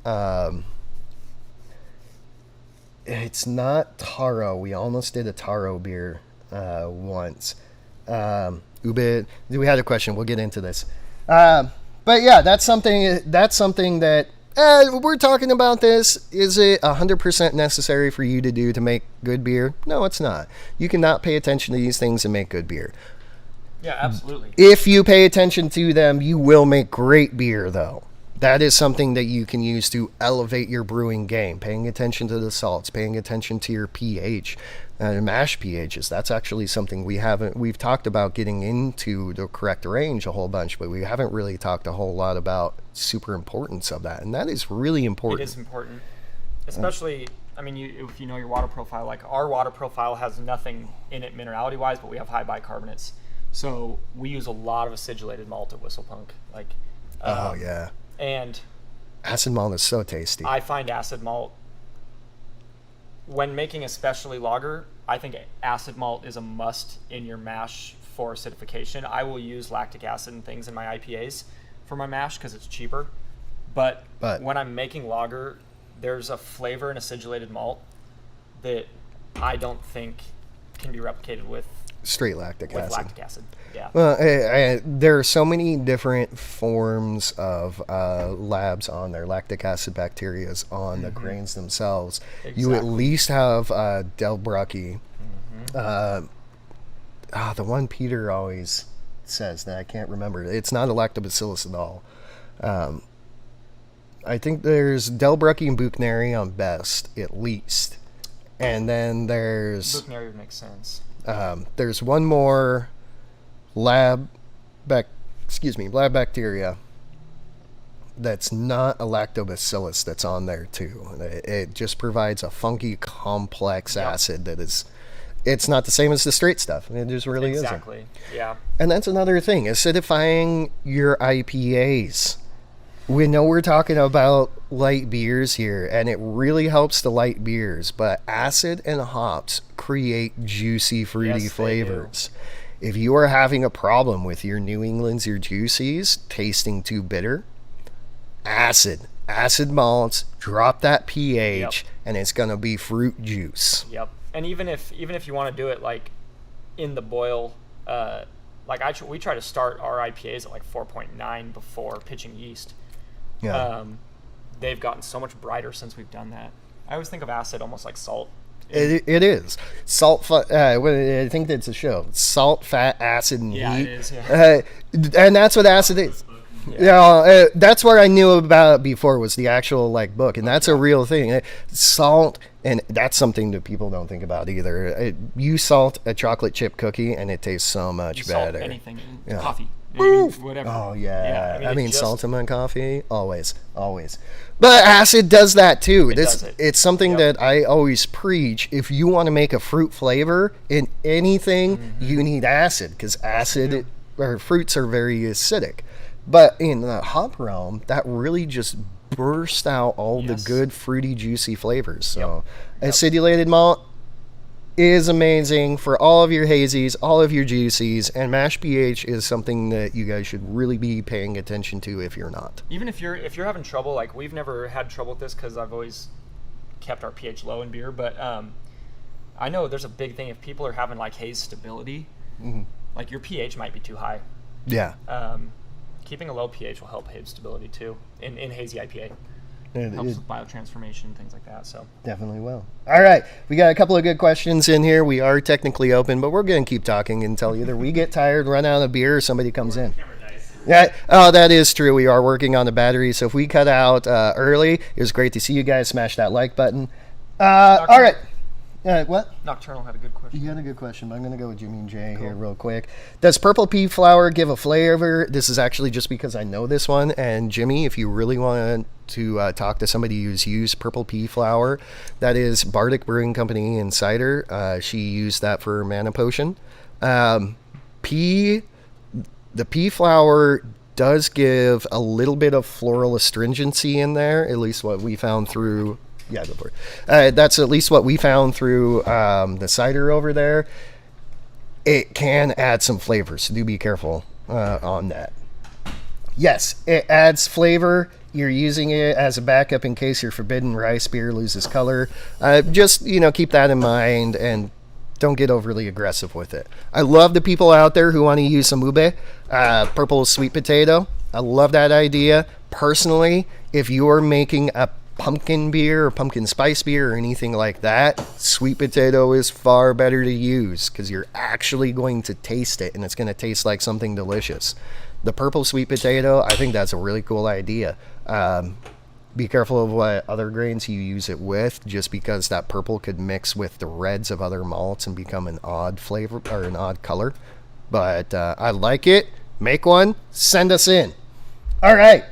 It's not taro. We almost did a taro beer once. Ube. We had a question. We'll get into this. But yeah, that's something that we're talking about. This, is it 100% necessary for you to do to make good beer? No, it's not. You cannot pay attention to these things and make good beer. Yeah, absolutely. If you pay attention to them, you will make great beer, though. That is something that you can use to elevate your brewing game. Paying attention to the salts, paying attention to your pH, mash pHs. That's actually something we've talked about getting into the correct range a whole bunch, but we haven't really talked a whole lot about super importance of that. And that is really important. It is important. Especially, I mean, if you know your water profile, like our water profile has nothing in it minerality-wise, but we have high bicarbonates. So we use a lot of acidulated malt at Whistlepunk. Like, oh, yeah. And acid malt is so tasty. I find acid malt, when making a specialty lager, I think acid malt is a must in your mash for acidification. I will use lactic acid and things in my IPAs for my mash because it's cheaper. But when I'm making lager, there's a flavor in acidulated malt that I don't think can be replicated with straight lactic acid. Yeah. Well, there are so many different forms of labs on there. Lactic acid bacteria on the grains themselves. Exactly. You at least have Delbrucky. The one Peter always says that I can't remember. It's not a lactobacillus at all. I think there's Delbrucky and Buchneri on best, at least. And then there's... Buchneri would make sense. There's one more lab bacteria that's not a lactobacillus that's on there too. It just provides a funky complex acid that is, it's not the same as the straight stuff. It just really isn't. Exactly. Yeah. And that's another thing, acidifying your IPAs. We know we're talking about light beers here, and it really helps the light beers, but acid and hops create juicy, fruity flavors. If you are having a problem with your New England's, your juicies, tasting too bitter, acid malts, drop that pH, and it's going to be fruit juice. Yep. And even if you want to do it like in the boil, we try to start our IPAs at like 4.9 before pitching yeast. Yeah. They've gotten so much brighter since we've done that. I always think of acid almost like salt. It is. Salt, I think that's a show. Salt, fat, acid, and heat. It is, yeah. And that's what acid is. Yeah, that's what I knew about before was the actual book, and that's a real thing. Salt, and that's something that people don't think about either. You salt a chocolate chip cookie, and it tastes so much better. Salt anything, coffee. Whatever. Oh yeah, I mean just, salt in my coffee, always. But acid does that too. It's something that I always preach. If you want to make a fruit flavor in anything, you need acid because acid or fruits are very acidic. But in the hop realm, that really just bursts out all the good fruity, juicy flavors. So acidulated malt is amazing for all of your hazies, all of your juicies, and mash pH is something that you guys should really be paying attention to if you're not. Even if you're having trouble, like we've never had trouble with this because I've always kept our pH low in beer, but I know there's a big thing if people are having like haze stability, like your pH might be too high. Yeah. Keeping a low pH will help haze stability too in hazy IPA. It helps with biotransformation and things like that. So definitely will. All right, we got a couple of good questions in here. We are technically open, but we're going to keep talking until either we get tired, run out of beer, or somebody comes in. Yeah. Oh, that is true. We are working on the battery, so if we cut out early, it was great to see you guys. Smash that like button. All right. What? Nocturnal had a good question. You had a good question. I'm going to go with Jimmy and Jay here real quick. Does purple pea flower give a flavor? This is actually just because I know this one. And Jimmy, if you really want to talk to somebody who's used purple pea flower, that is Bardic Brewing Company in cider. She used that for Mana Potion. The pea flower does give a little bit of floral astringency in there, at least what we found through. Yeah, go for it. That's at least what we found through the cider over there. It can add some flavor, so do be careful on that. Yes, it adds flavor. You're using it as a backup in case your forbidden rice beer loses color. Just, keep that in mind and don't get overly aggressive with it. I love the people out there who want to use some ube, purple sweet potato. I love that idea. Personally, if you're making a pumpkin beer or pumpkin spice beer or anything like that, sweet potato is far better to use because you're actually going to taste it and it's going to taste like something delicious. The purple sweet potato, I think that's a really cool idea. Be careful of what other grains you use it with, just because that purple could mix with the reds of other malts and become an odd flavor or an odd color. But I like it. Make one. Send us in. All right.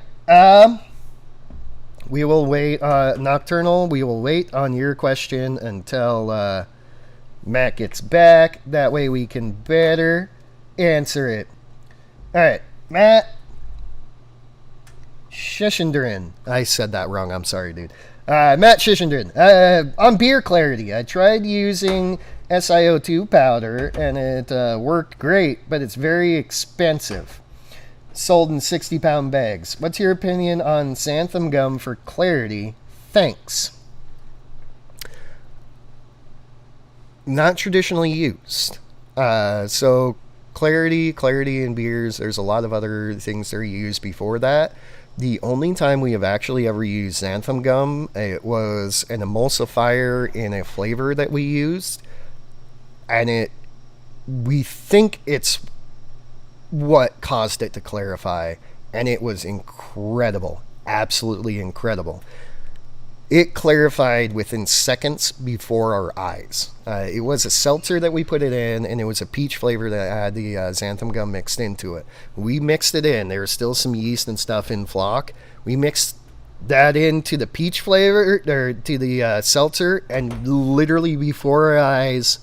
We will wait. Nocturnal, we will wait on your question until Matt gets back. That way we can better answer it. All right. Matt Shishendrin. I said that wrong. I'm sorry, dude. Matt Shishendrin. On beer clarity, I tried using SiO2 powder and it worked great, but it's very expensive. Sold in 60-pound bags. What's your opinion on xanthan gum for clarity? Thanks. Not traditionally used. So clarity in beers, there's a lot of other things that are used before that. The only time we have actually ever used xanthan gum, it was an emulsifier in a flavor that we used. And we think it's what caused it to clarify, and it was incredible. Absolutely incredible. It clarified within seconds before our eyes. It was a seltzer that we put it in, and it was a peach flavor that had the xanthan gum mixed into it. We mixed it in. There was still some yeast and stuff in flock. We mixed that into the peach flavor, or to the seltzer, and literally before our eyes,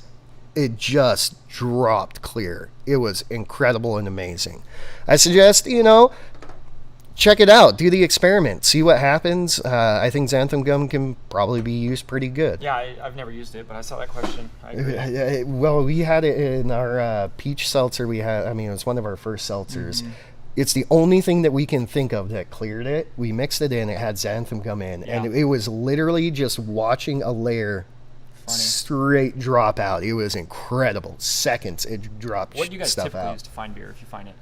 it just dropped clear. It was incredible and amazing. I suggest, check it out. Do the experiment. See what happens. I think xanthan gum can probably be used pretty good. Yeah, I've never used it, but I saw that question. I agree. Well, we had it in our peach seltzer. It was one of our first seltzers. Mm-hmm. It's the only thing that we can think of that cleared it. We mixed it in. It had xanthan gum in. Yeah. And it was literally just watching a layer straight drop out. It was incredible. Seconds it dropped. What do you guys stuff typically out. use to find beer if you find it?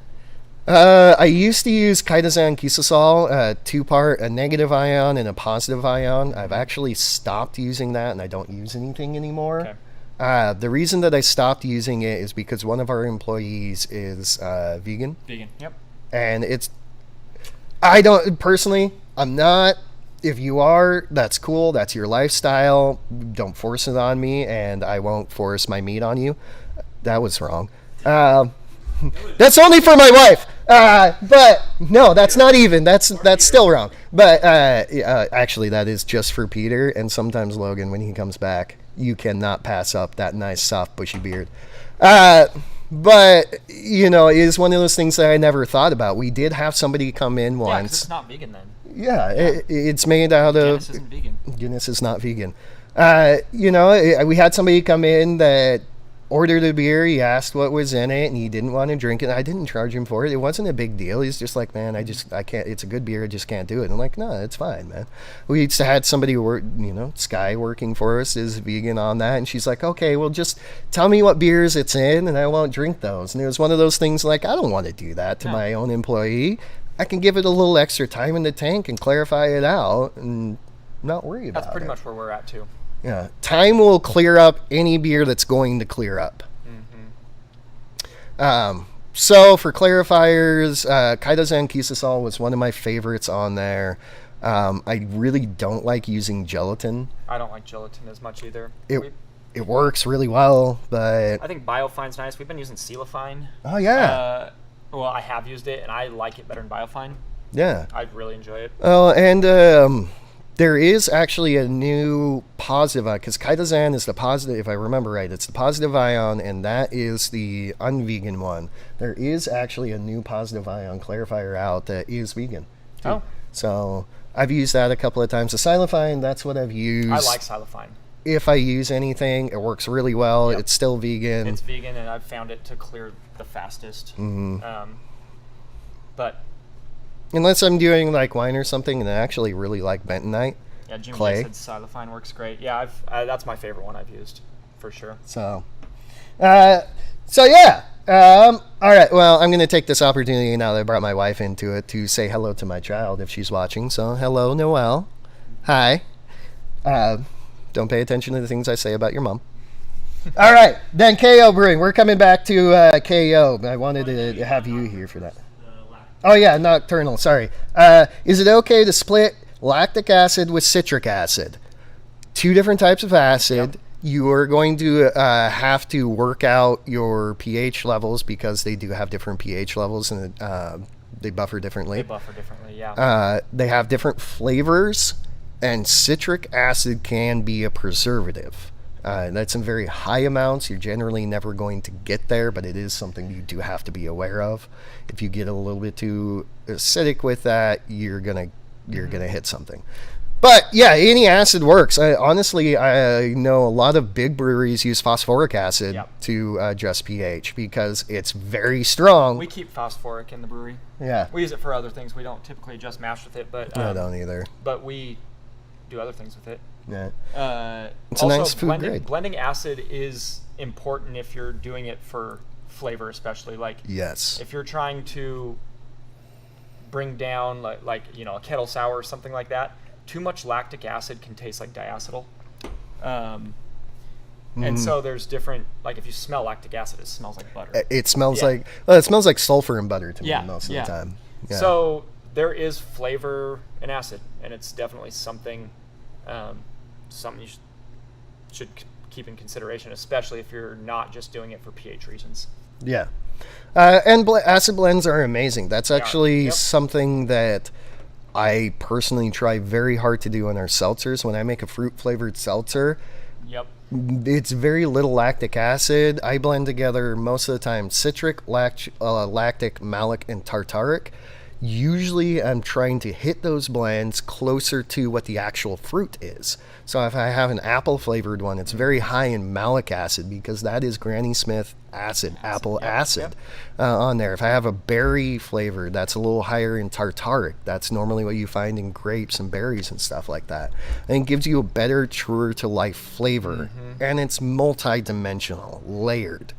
I used to use chitosan kisosol, 2-part, a negative ion and a positive ion. I've actually stopped using that, and I don't use anything anymore. Okay. The reason that I stopped using it is because one of our employees is vegan. Vegan, yep. And I'm not. If you are, that's cool. That's your lifestyle. Don't force it on me, and I won't force my meat on you. That was wrong. That's only for my wife. But no, that's not even. That's still wrong. But actually, that is just for Peter and sometimes Logan when he comes back. You cannot pass up that nice, soft, bushy beard. But, it is one of those things that I never thought about. We did have somebody come in once. Yeah, 'cause it's not vegan then. Yeah, it's made out of... Genus isn't vegan. Genus is not vegan. We had somebody come in that ordered a beer. He asked what was in it, and he didn't want to drink it. I didn't charge him for it. It wasn't a big deal. He's just like, man, I can't. It's a good beer. I just can't do it. And I'm like, no, it's fine, man. We had somebody work, Sky working for us is vegan on that, and she's like, okay, well, just tell me what beers it's in, and I won't drink those. And it was one of those things like, I don't want to do that to my own employee. I can give it a little extra time in the tank and clarify it out and not worry about it. That's pretty much where we're at, too. Yeah, time will clear up any beer that's going to clear up. Mm-hmm. So for clarifiers, chitosan kisosol was one of my favorites on there. I really don't like using gelatin. I don't like gelatin as much either. It works really well, but... I think Biofine's nice. We've been using Celofine. Oh, yeah. Well, I have used it, and I like it better than Biofine. Yeah. I really enjoy it. Oh, and There is actually a new positive ion, because chitosan is the positive, if I remember right, it's the positive ion, and that is the unvegan one. There is actually a new positive ion clarifier out that is vegan. Too. Oh. So I've used that a couple of times. The silifine, that's what I've used. I like silifine. If I use anything, it works really well. Yep. It's still vegan. It's vegan, and I've found it to clear the fastest. But unless I'm doing like wine or something, and I actually really like bentonite. yeah, Jimmy clay. said silifine works great. Yeah, that's my favorite one I've used for sure. So yeah. All right. Well, I'm going to take this opportunity now that I brought my wife into it to say hello to my child if she's watching. So hello, Noelle. Hi. Don't pay attention to the things I say about your mom. All right. Then KO Brewing. We're coming back to KO. I wanted to have you here for that. Oh, yeah. Nocturnal. Sorry. Is it okay to split lactic acid with citric acid? Two different types of acid. Yep. You are going to have to work out your pH levels because they do have different pH levels and they buffer differently. Yeah. They have different flavors, and citric acid can be a preservative. That's in very high amounts. You're generally never going to get there, but it is something you do have to be aware of. If you get a little bit too acidic with that, you're gonna hit something. But yeah, any acid works. Honestly, I know a lot of big breweries use phosphoric acid to adjust pH because it's very strong. We keep phosphoric in the brewery. Yeah. We use it for other things. We don't typically adjust mash with it, but I don't either. But we do other things with it. Yeah. It's also, a nice food grade. Blending acid is important if you're doing it for flavor, especially. Like, yes. If you're trying to bring down like a kettle sour or something like that, too much lactic acid can taste like diacetyl. And so there's different, like if you smell lactic acid, it smells like butter. It smells like sulfur and butter to me most of the time. Yeah. So there is flavor in acid, and it's definitely something you should keep in consideration, especially if you're not just doing it for pH reasons. Yeah. And acid blends are amazing. That's actually something that I personally try very hard to do in our seltzers. When I make a fruit flavored seltzer, it's very little lactic acid. I blend together most of the time citric, lactic, malic, and tartaric. Usually I'm trying to hit those blends closer to what the actual fruit is. So if I have an apple flavored one, it's very high in malic acid because that is Granny Smith acid, apple acid on there. If I have a berry flavored, that's a little higher in tartaric. That's normally what you find in grapes and berries and stuff like that. And it gives you a better, truer to life flavor. And it's multi-dimensional, layered,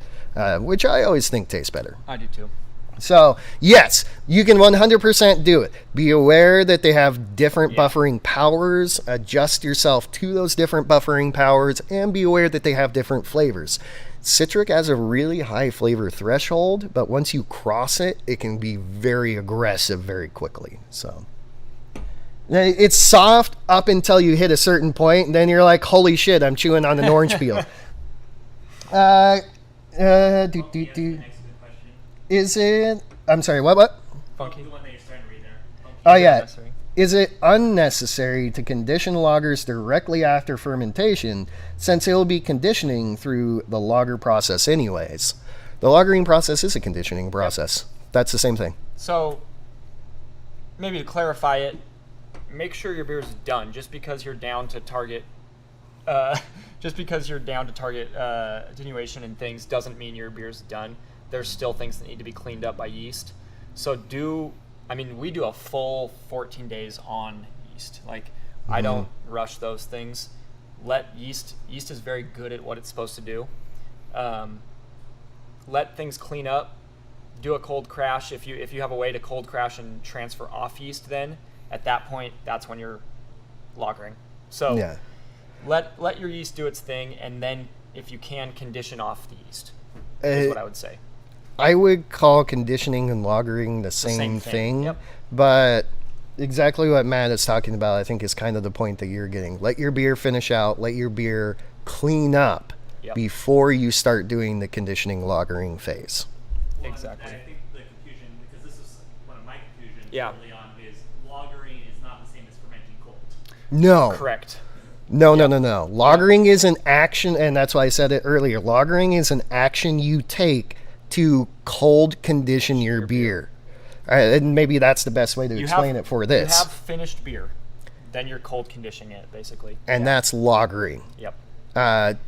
which I always think tastes better. I do too. So, yes, you can 100% do it. Be aware that they have different buffering powers. Adjust yourself to those different buffering powers, and be aware that they have different flavors. Citric has a really high flavor threshold, but once you cross it, it can be very aggressive very quickly. So, it's soft up until you hit a certain point, and then you're like, holy shit, I'm chewing on an orange peel. Is it? I'm sorry. What? Funky. The one that you're starting to read there. Funky. Oh yeah. Is it unnecessary to condition lagers directly after fermentation, since it will be conditioning through the lager process anyways? The lagering process is a conditioning process. That's the same thing. So, maybe to clarify it, make sure your beer is done. Just because you're down to target, attenuation and things doesn't mean your beer's done. There's still things that need to be cleaned up by yeast. So we do a full 14 days on yeast. Like, I don't rush those things. Yeast is very good at what it's supposed to do. Let things clean up. Do a cold crash. If you have a way to cold crash and transfer off yeast, then at that point, that's when you're lagering. So let your yeast do its thing, and then if you can, condition off the yeast is what I would say. I would call conditioning and lagering the same thing. But exactly what Matt is talking about, I think, is kind of the point that you're getting. Let your beer finish out. Let your beer clean up before you start doing the conditioning lagering phase. Exactly. And I think the confusion, because this is one of my confusions early on, is lagering is not the same as fermenting cold. No. Correct. No. Lagering is an action, and that's why I said it earlier. Lagering is an action you take to cold condition your beer. And maybe that's the best way to explain it for this. You have finished beer, then you're cold conditioning it, basically. And that's lagering. Yep.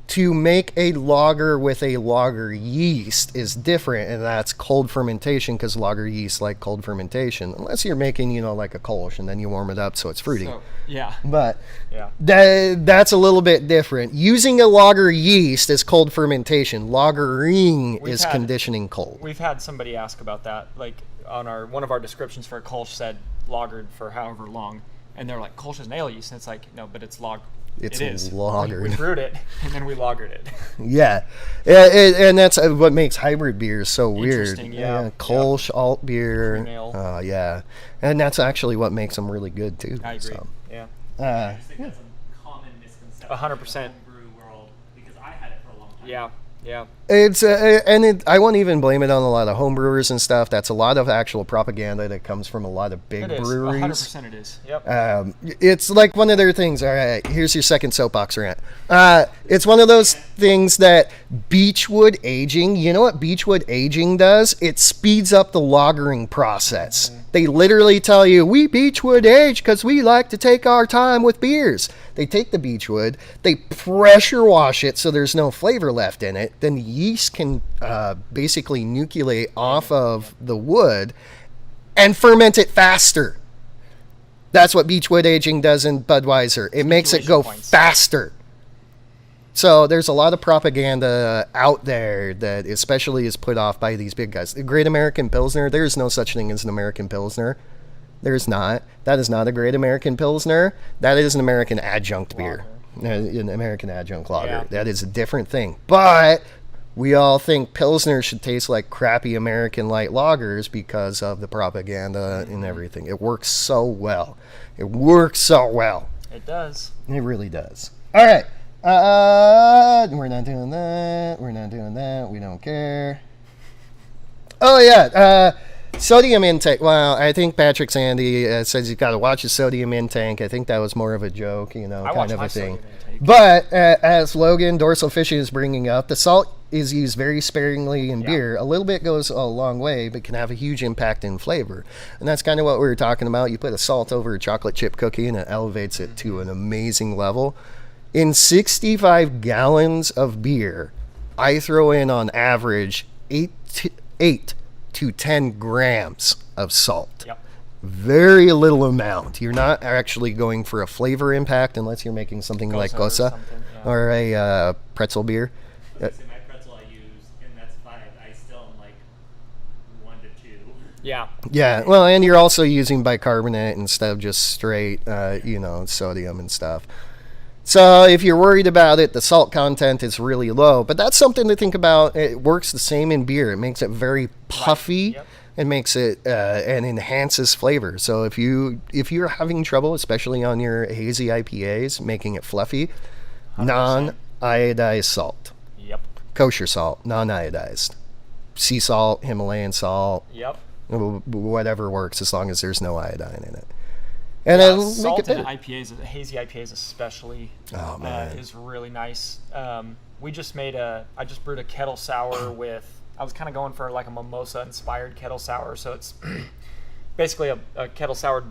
To make a lager with a lager yeast is different, and that's cold fermentation, because lager yeast like cold fermentation, unless you're making, like a Kolsch, and then you warm it up so it's fruity. So, yeah. But yeah, that's a little bit different. Using a lager yeast is cold fermentation. Lagering is conditioning cold. We've had somebody ask about that, like on one of our descriptions for a Kolsch said lagered for however long, and they're like, Kolsch is an ale yeast, and it's like, no, but it's lagered. It's it is. lagered. We brewed it, and then we lagered it. Yeah. And that's what makes hybrid beers so weird. Interesting, yeah. Kolsch, alt beer. Cream ale. Yeah. And that's actually what makes them really good, too. I agree. So. Yeah. I just think that's a common misconception 100%. in the brew world, because I had it for a long time. Yeah. Yeah. It's I won't even blame it on a lot of home brewers and stuff. That's a lot of actual propaganda that comes from a lot of big breweries. 100% it is. Yep. It's like one of their things. All right, here's your second soapbox rant. It's one of those things that beechwood aging. You know what beechwood aging does? It speeds up the lagering process. They literally tell you, we beechwood age because we like to take our time with beers. They take the beechwood, they pressure wash it so there's no flavor left in it. Then the yeast can basically nucleate off of the wood and ferment it faster. That's what beechwood aging does in Budweiser. It makes it go faster. So there's a lot of propaganda out there that especially is put off by these big guys. The Great American Pilsner, there is no such thing as an American Pilsner. There's not. That is not a Great American Pilsner. That is an American adjunct beer. An American adjunct lager. Yeah. That is a different thing. But we all think Pilsner should taste like crappy American light lagers because of the propaganda and everything. It works so well. It works so well. It does. It really does. All right. We're not doing that. We're not doing that. We don't care. Oh, yeah. Sodium intake. Well, I think Patrick Sandy says you've got to watch the sodium intake. I think that was more of a joke, kind of a thing. But as Logan, Dorsal Fishing is bringing up, the salt is used very sparingly in beer. A little bit goes a long way, but can have a huge impact in flavor. And that's kind of what we were talking about. You put a salt over a chocolate chip cookie, and it elevates it to an amazing level. In 65 gallons of beer, I throw in on average 8 to 10 grams of salt. Yep. Very little amount. You're not actually going for a flavor impact unless you're making something like Gosa or a pretzel beer. My pretzel I use, and that's 5. I still am like 1 to 2. Yeah. Yeah. Well, and you're also using bicarbonate instead of just straight, sodium and stuff. So if you're worried about it, the salt content is really low. But that's something to think about. It works the same in beer. It makes it very puffy. Yep. It makes it and enhances flavor. So if you're having trouble, especially on your hazy IPAs, making it fluffy, 100%. Non-iodized salt. Yep. Kosher salt, non-iodized. Sea salt, Himalayan salt. Yep. Whatever works as long as there's no iodine in it. And then salt make it in IPAs, hazy IPAs especially, is really nice. I just brewed a kettle sour with, I was kind of going for like a mimosa inspired kettle sour. So it's basically a kettle soured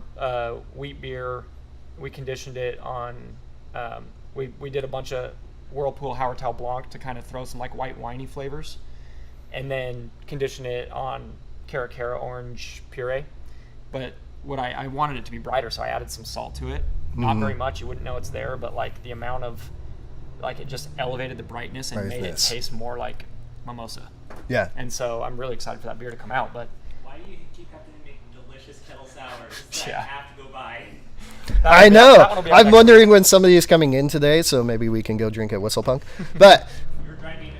wheat beer. We conditioned it on, we did a bunch of Whirlpool Hallertau Blanc to kind of throw some like white winey flavors, and then condition it on Cara orange puree. But what I wanted it to be brighter, so I added some salt to it. Not very much, you wouldn't know it's there, but like the amount of, like it just elevated the brightness and made it taste more like mimosa. Yeah. And so I'm really excited for that beer to come out. But why do you keep having to make delicious kettle sours that Yeah. I have to go buy? I know. I'm wondering when somebody is coming in today, so maybe we can go drink at Whistlepunk. But You were driving,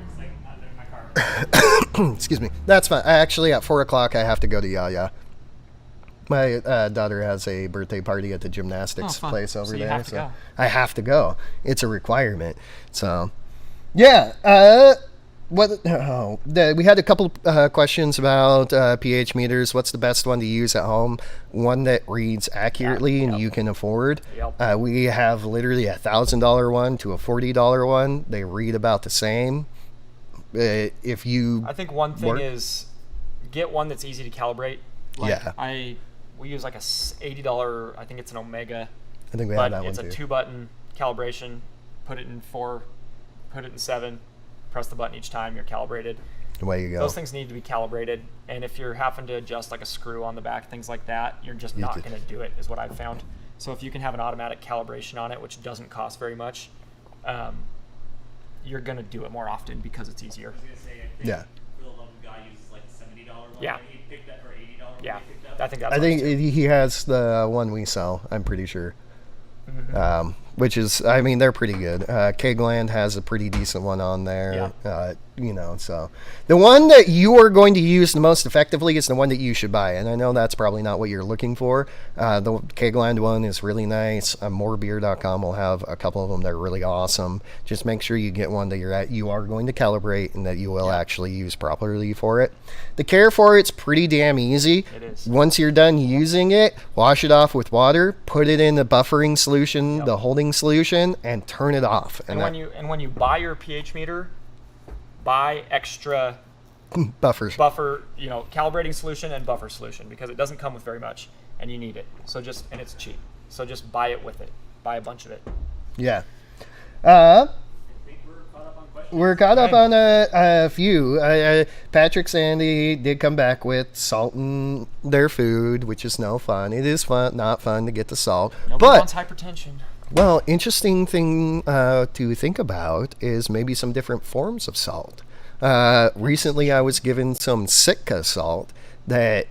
it's like not in my car. excuse me. That's fine. Actually, at 4 o'clock, I have to go to Yaya. My daughter has a birthday party at the gymnastics place over there. Have to go. I have to go. It's a requirement. So, yeah. We had a couple questions about pH meters. What's the best one to use at home? One that reads accurately and you can afford. Yep. We have literally $1,000 one to a $40 one. They read about the same. If you, I think one thing is get one that's easy to calibrate. We use like a $80. I think it's an Omega. I think we have that one it's too. a 2-button calibration. Put it in 4, put it in 7. Press the button each time, you're calibrated. Away you go. Those things need to be calibrated, and if you're having to adjust like a screw on the back, things like that, you're just not going to do it, is what I've found. So if you can have an automatic calibration on it, which doesn't cost very much, you're going to do it more often because it's easier. I was going to say, I think for the Logan guy uses like a $70 one that he picked up, or $80 one Yeah, that he picked up. I think that's I think he has the one we sell, I'm pretty sure. Which is, I mean, they're pretty good. Kegland has a pretty decent one on there. So the one that you are going to use the most effectively is the one that you should buy. And I know that's probably not what you're looking for. The Kegland one is really nice. Morebeer.com will have a couple of them that are really awesome. Just make sure you get one that you are going to calibrate and that you will actually use properly for it. The care for it's pretty damn easy. It is. Once you're done using it, wash it off with water, put it in the buffering solution, the holding solution, and turn it off. And when you buy your pH meter, buy extra buffers. buffer, calibrating solution and buffer solution, because it doesn't come with very much and you need it. And it's cheap. So just buy it with it. Buy a bunch of it. Yeah. I think we're caught up on questions. We're caught up on a few. Patrick Sandy did come back with salt in their food, which is no fun. It is not fun to get the salt. Nobody wants hypertension. Well, interesting thing to think about is maybe some different forms of salt. Recently, I was given some Sitka salt that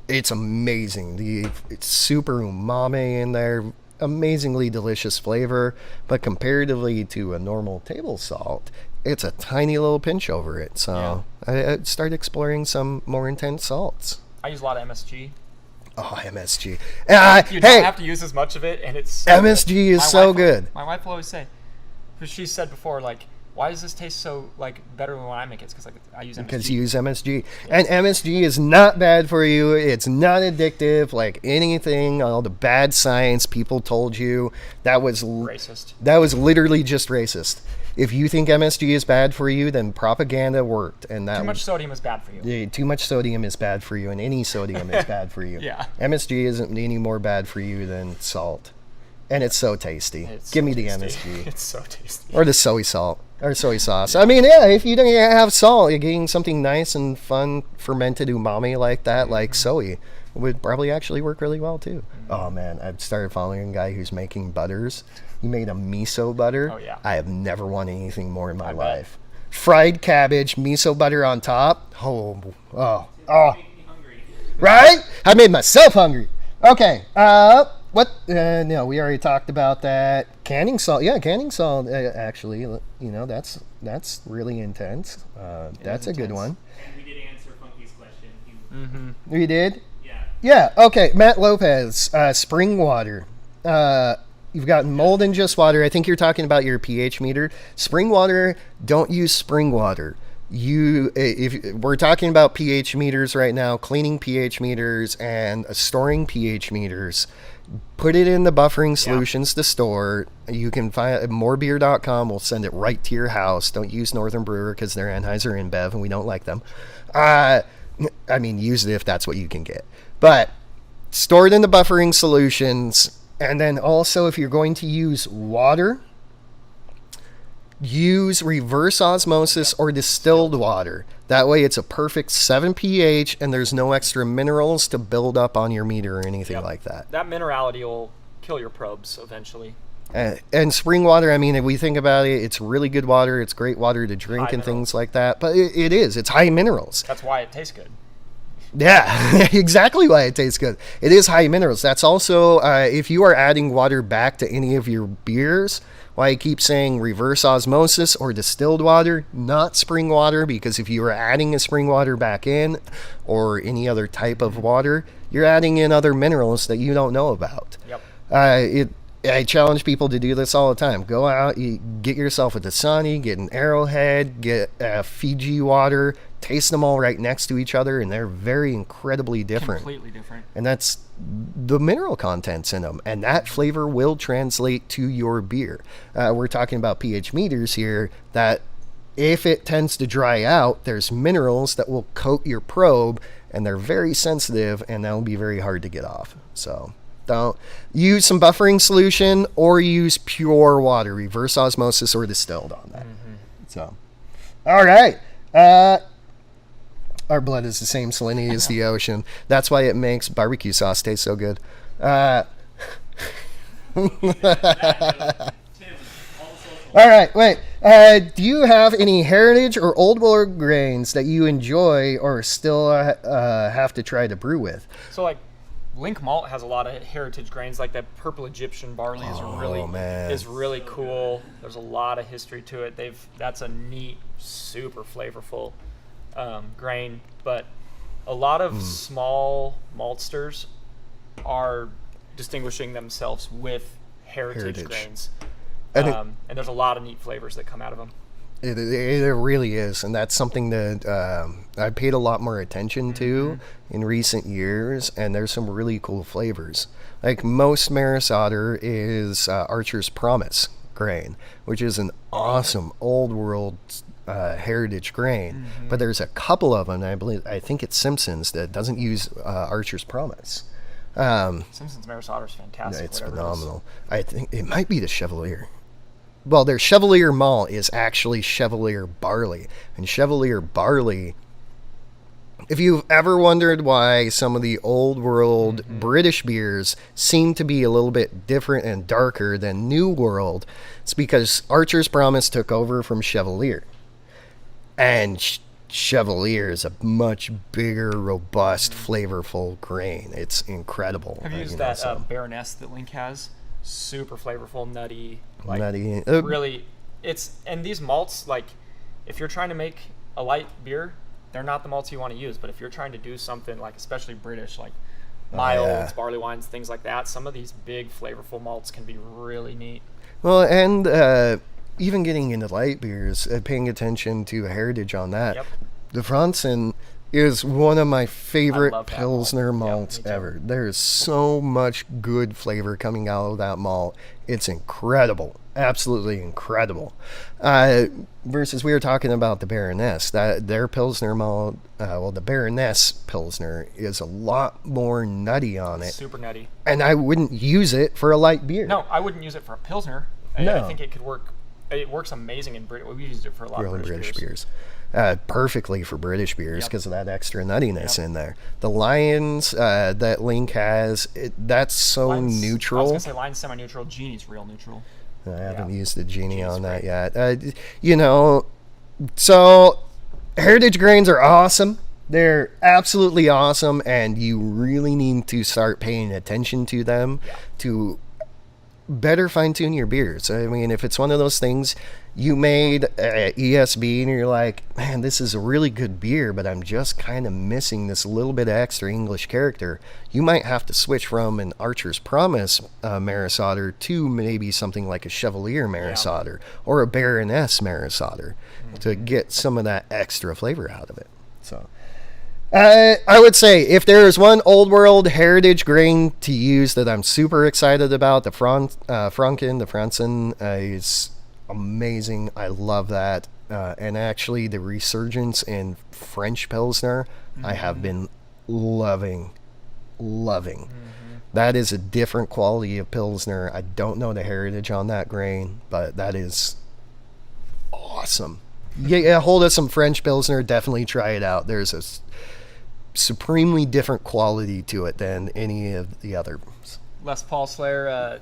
it's amazing. It's super umami in there, amazingly delicious flavor, but comparatively to a normal table salt, it's a tiny little pinch over it. So I started exploring some more intense salts. I use a lot of MSG. Oh, MSG. You don't have to use as much of it, and it's so MSG good. is so good. My wife will always say, because she said before, like, why does this taste so better than when I make it? It's because I use MSG. Because you use MSG. And MSG is not bad for you. It's not addictive like anything. All the bad science people told you, that was racist. That was literally just racist. If you think MSG is bad for you, then propaganda worked. And that too much sodium is bad for you. Yeah, too much sodium is bad for you, and any sodium is bad for you. Yeah. MSG isn't any more bad for you than salt. And it's so tasty. Give me the MSG. It's so tasty. Or the soy salt. Or soy sauce. I mean, yeah, if you don't have salt, you're getting something nice and fun, fermented umami like that, like soy, would probably actually work really well, too. Oh, man, I've started following a guy who's making butters. He made a miso butter. Oh, yeah. I have never wanted anything more in my life. Fried cabbage, miso butter on top. Oh. Right? I made myself hungry. Okay. What? No, we already talked about that. Canning salt. Yeah, canning salt, actually, that's really intense. That's a good one. And we did answer Funky's question. We did? Yeah. Yeah, okay. Matt Lopez, spring water. You've got mold in just water. I think you're talking about your pH meter. Spring water, don't use spring water. If we're talking about pH meters right now, cleaning pH meters and storing pH meters, put it in the buffering solutions to store. You can find morebeer.com. We'll send it right to your house. Don't use Northern Brewer because they're Anheuser InBev and we don't like them. I mean, use it if that's what you can get. But store it in the buffering solutions. And then also, if you're going to use water, use reverse osmosis or distilled water. That way it's a perfect 7 pH and there's no extra minerals to build up on your meter or anything like that. That minerality will kill your probes eventually. And spring water, I mean, if we think about it, it's really good water. It's great water to drink and things like that. But it is. It's high minerals. That's why it tastes good. Yeah, exactly why it tastes good. It is high minerals. That's also, if you are adding water back to any of your beers, why I keep saying reverse osmosis or distilled water, not spring water, because if you are adding a spring water back in or any other type of water, you're adding in other minerals that you don't know about. Yep. I challenge people to do this all the time. Go out, you get yourself a Dasani, get an Arrowhead, get a Fiji water, taste them all right next to each other, and they're very incredibly different. Completely different. And that's the mineral contents in them, and that flavor will translate to your beer. We're talking about pH meters here, that if it tends to dry out, there's minerals that will coat your probe, and they're very sensitive, and that'll be very hard to get off. So don't use some buffering solution, or use pure water, reverse osmosis or distilled on that. So, all right. Our blood is the same salinity as the ocean. That's why it makes barbecue sauce taste so good. All right, wait. Do you have any heritage or old world grains that you enjoy or still have to try to brew with? So like Link Malt has a lot of heritage grains, like that purple Egyptian barley is really cool. There's a lot of history to it. That's a neat, super flavorful grain, but a lot of small maltsters are distinguishing themselves with heritage grains. And there's a lot of neat flavors that come out of them. It really is, and that's something that I paid a lot more attention to in recent years, and there's some really cool flavors. Like most Maris Otter is Archer's Promise grain, which is an awesome old world heritage grain, but there's a couple of them, I think it's Simpson's, that doesn't use Archer's Promise. Simpson's Maris Otter is fantastic. It's phenomenal. I think it might be the Chevalier. Well, their Chevalier malt is actually Chevalier barley. And Chevalier barley, if you've ever wondered why some of the old world British beers seem to be a little bit different and darker than New World, it's because Archer's Promise took over from Chevalier. And Chevalier is a much bigger, robust, flavorful grain. It's incredible. Have you used that Baroness that Link has? Super flavorful, nutty. Nutty. Really, and these malts, like, if you're trying to make a light beer, they're not the malts you want to use. But if you're trying to do something like, especially British, like milds, barley wines, things like that, some of these big flavorful malts can be really neat. Well, and even getting into light beers, paying attention to heritage on that. Yep. The Franzen is one of my favorite Pilsner malts ever. There's so much good flavor coming out of that malt. It's incredible. Absolutely incredible. Versus we were talking about the Baroness. Their Pilsner malt, the Baroness Pilsner is a lot more nutty on it. Super nutty. And I wouldn't use it for a light beer. No, I wouldn't use it for a Pilsner. No. I think it could work. It works amazing in British. We used it for a lot of British beers. Perfectly for British beers because of that extra nuttiness in there. The Lions that Link has, that's Lion's, neutral. I was going to say Lion's semi-neutral. Genie's real neutral. I haven't used the Genie on that yet. So heritage grains are awesome. They're absolutely awesome, and you really need to start paying attention to them to better fine-tune your beers. I mean, if it's one of those things you made ESB and you're like, man, this is a really good beer, but I'm just kind of missing this little bit of extra English character, you might have to switch from an Archer's Promise Maris Otter to maybe something like a Chevalier Maris Otter or a Baroness Maris Otter to get some of that extra flavor out of it. So I would say if there is one old world heritage grain to use that I'm super excited about, the Franzen is amazing. I love that. And actually the resurgence in French Pilsner, I have been loving. That is a different quality of Pilsner. I don't know the heritage on that grain, but that is awesome. Yeah, hold us some French Pilsner. Definitely try it out. There's a supremely different quality to it than any of the others. Les Paul Slayer,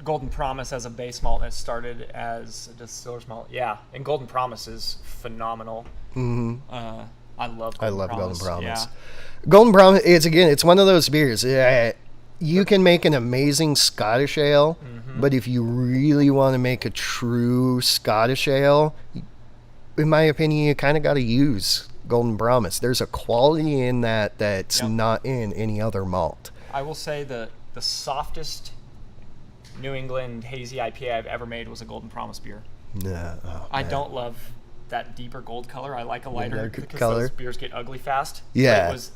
Golden Promise as a base malt that started as a distiller's malt. Yeah, and Golden Promise is phenomenal. I love Golden Promise. Yeah. Golden Promise, it's one of those beers. You can make an amazing Scottish ale, but if you really want to make a true Scottish ale, in my opinion, you kind of got to use Golden Promise. There's a quality in that's not in any other malt. I will say the softest New England hazy IPA I've ever made was a Golden Promise beer. No, oh, I man. don't love that deeper gold color. I like a lighter darker because color. those beers get ugly fast. Yeah. But it was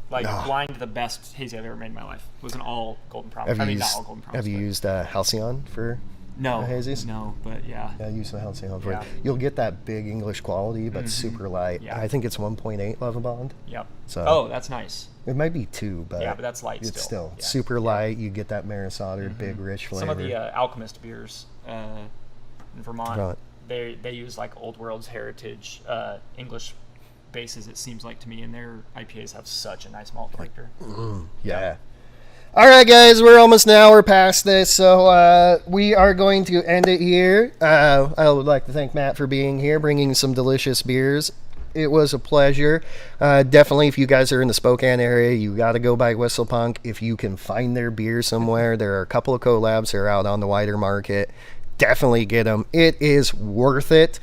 like Ah. blind the best hazy I've ever made in my life. It was an all Golden Promise. Have I you mean, used, not all Golden Promise. have you but- used Halcyon for no hazies? No, but yeah. Yeah, use the Halcyon for Yeah. it. You'll get that big English quality, but super light. Yeah. I think it's 1.8 level bond. Yep. So Oh, that's nice. it might be 2, but Yeah, but that's light it's still. Yeah. super light. You get that Marisotted, big, rich flavor. Some of the Alchemist beers in Vermont, Right. they use like Old World's heritage English bases. It seems like to me, and their IPAs have such a nice malt character. Yeah. All right, guys, we're almost an hour past this, so we are going to end it here. I would like to thank Matt for being here, bringing some delicious beers. It was a pleasure. Definitely, if you guys are in the Spokane area, you got to go by Whistlepunk. If you can find their beer somewhere, there are a couple of collabs that are out on the wider market. Definitely get them. It is worth it.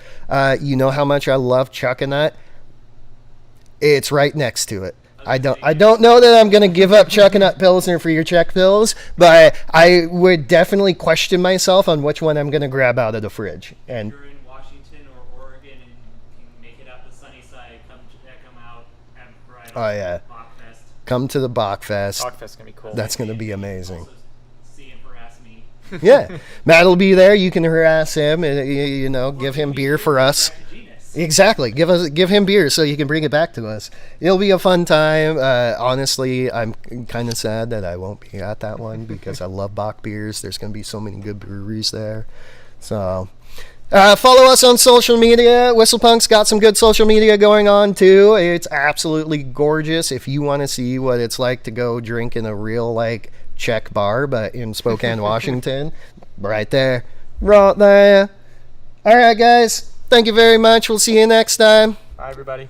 You know how much I love Chuckanut. It's right next to it. I don't know that I'm going to give up Chuckanut Pilsner for your Czech Pils, but I would definitely question myself on which one I'm going to grab out of the fridge. And If you're in Washington or Oregon and can make it out the sunny side, come out, have a variety. Oh, yeah. Bachfest. come to the Bachfest. Bachfest's gonna be cool. That's going to be amazing. Also, see him harass me. Yeah, Matt will be there. You can harass him, and you know, give him beer for us. Back to Genus. Exactly. Give him beer so you can bring it back to us. It'll be a fun time. Honestly, I'm kind of sad that I won't be at that one because I love Bach beers. There's going to be so many good breweries there. So follow us on social media. Whistlepunk's got some good social media going on too. It's absolutely gorgeous. If you want to see what it's like to go drink in a real like Czech bar, but in Spokane, Washington, right there. Right there. All right, guys. Thank you very much. We'll see you next time. Bye, everybody.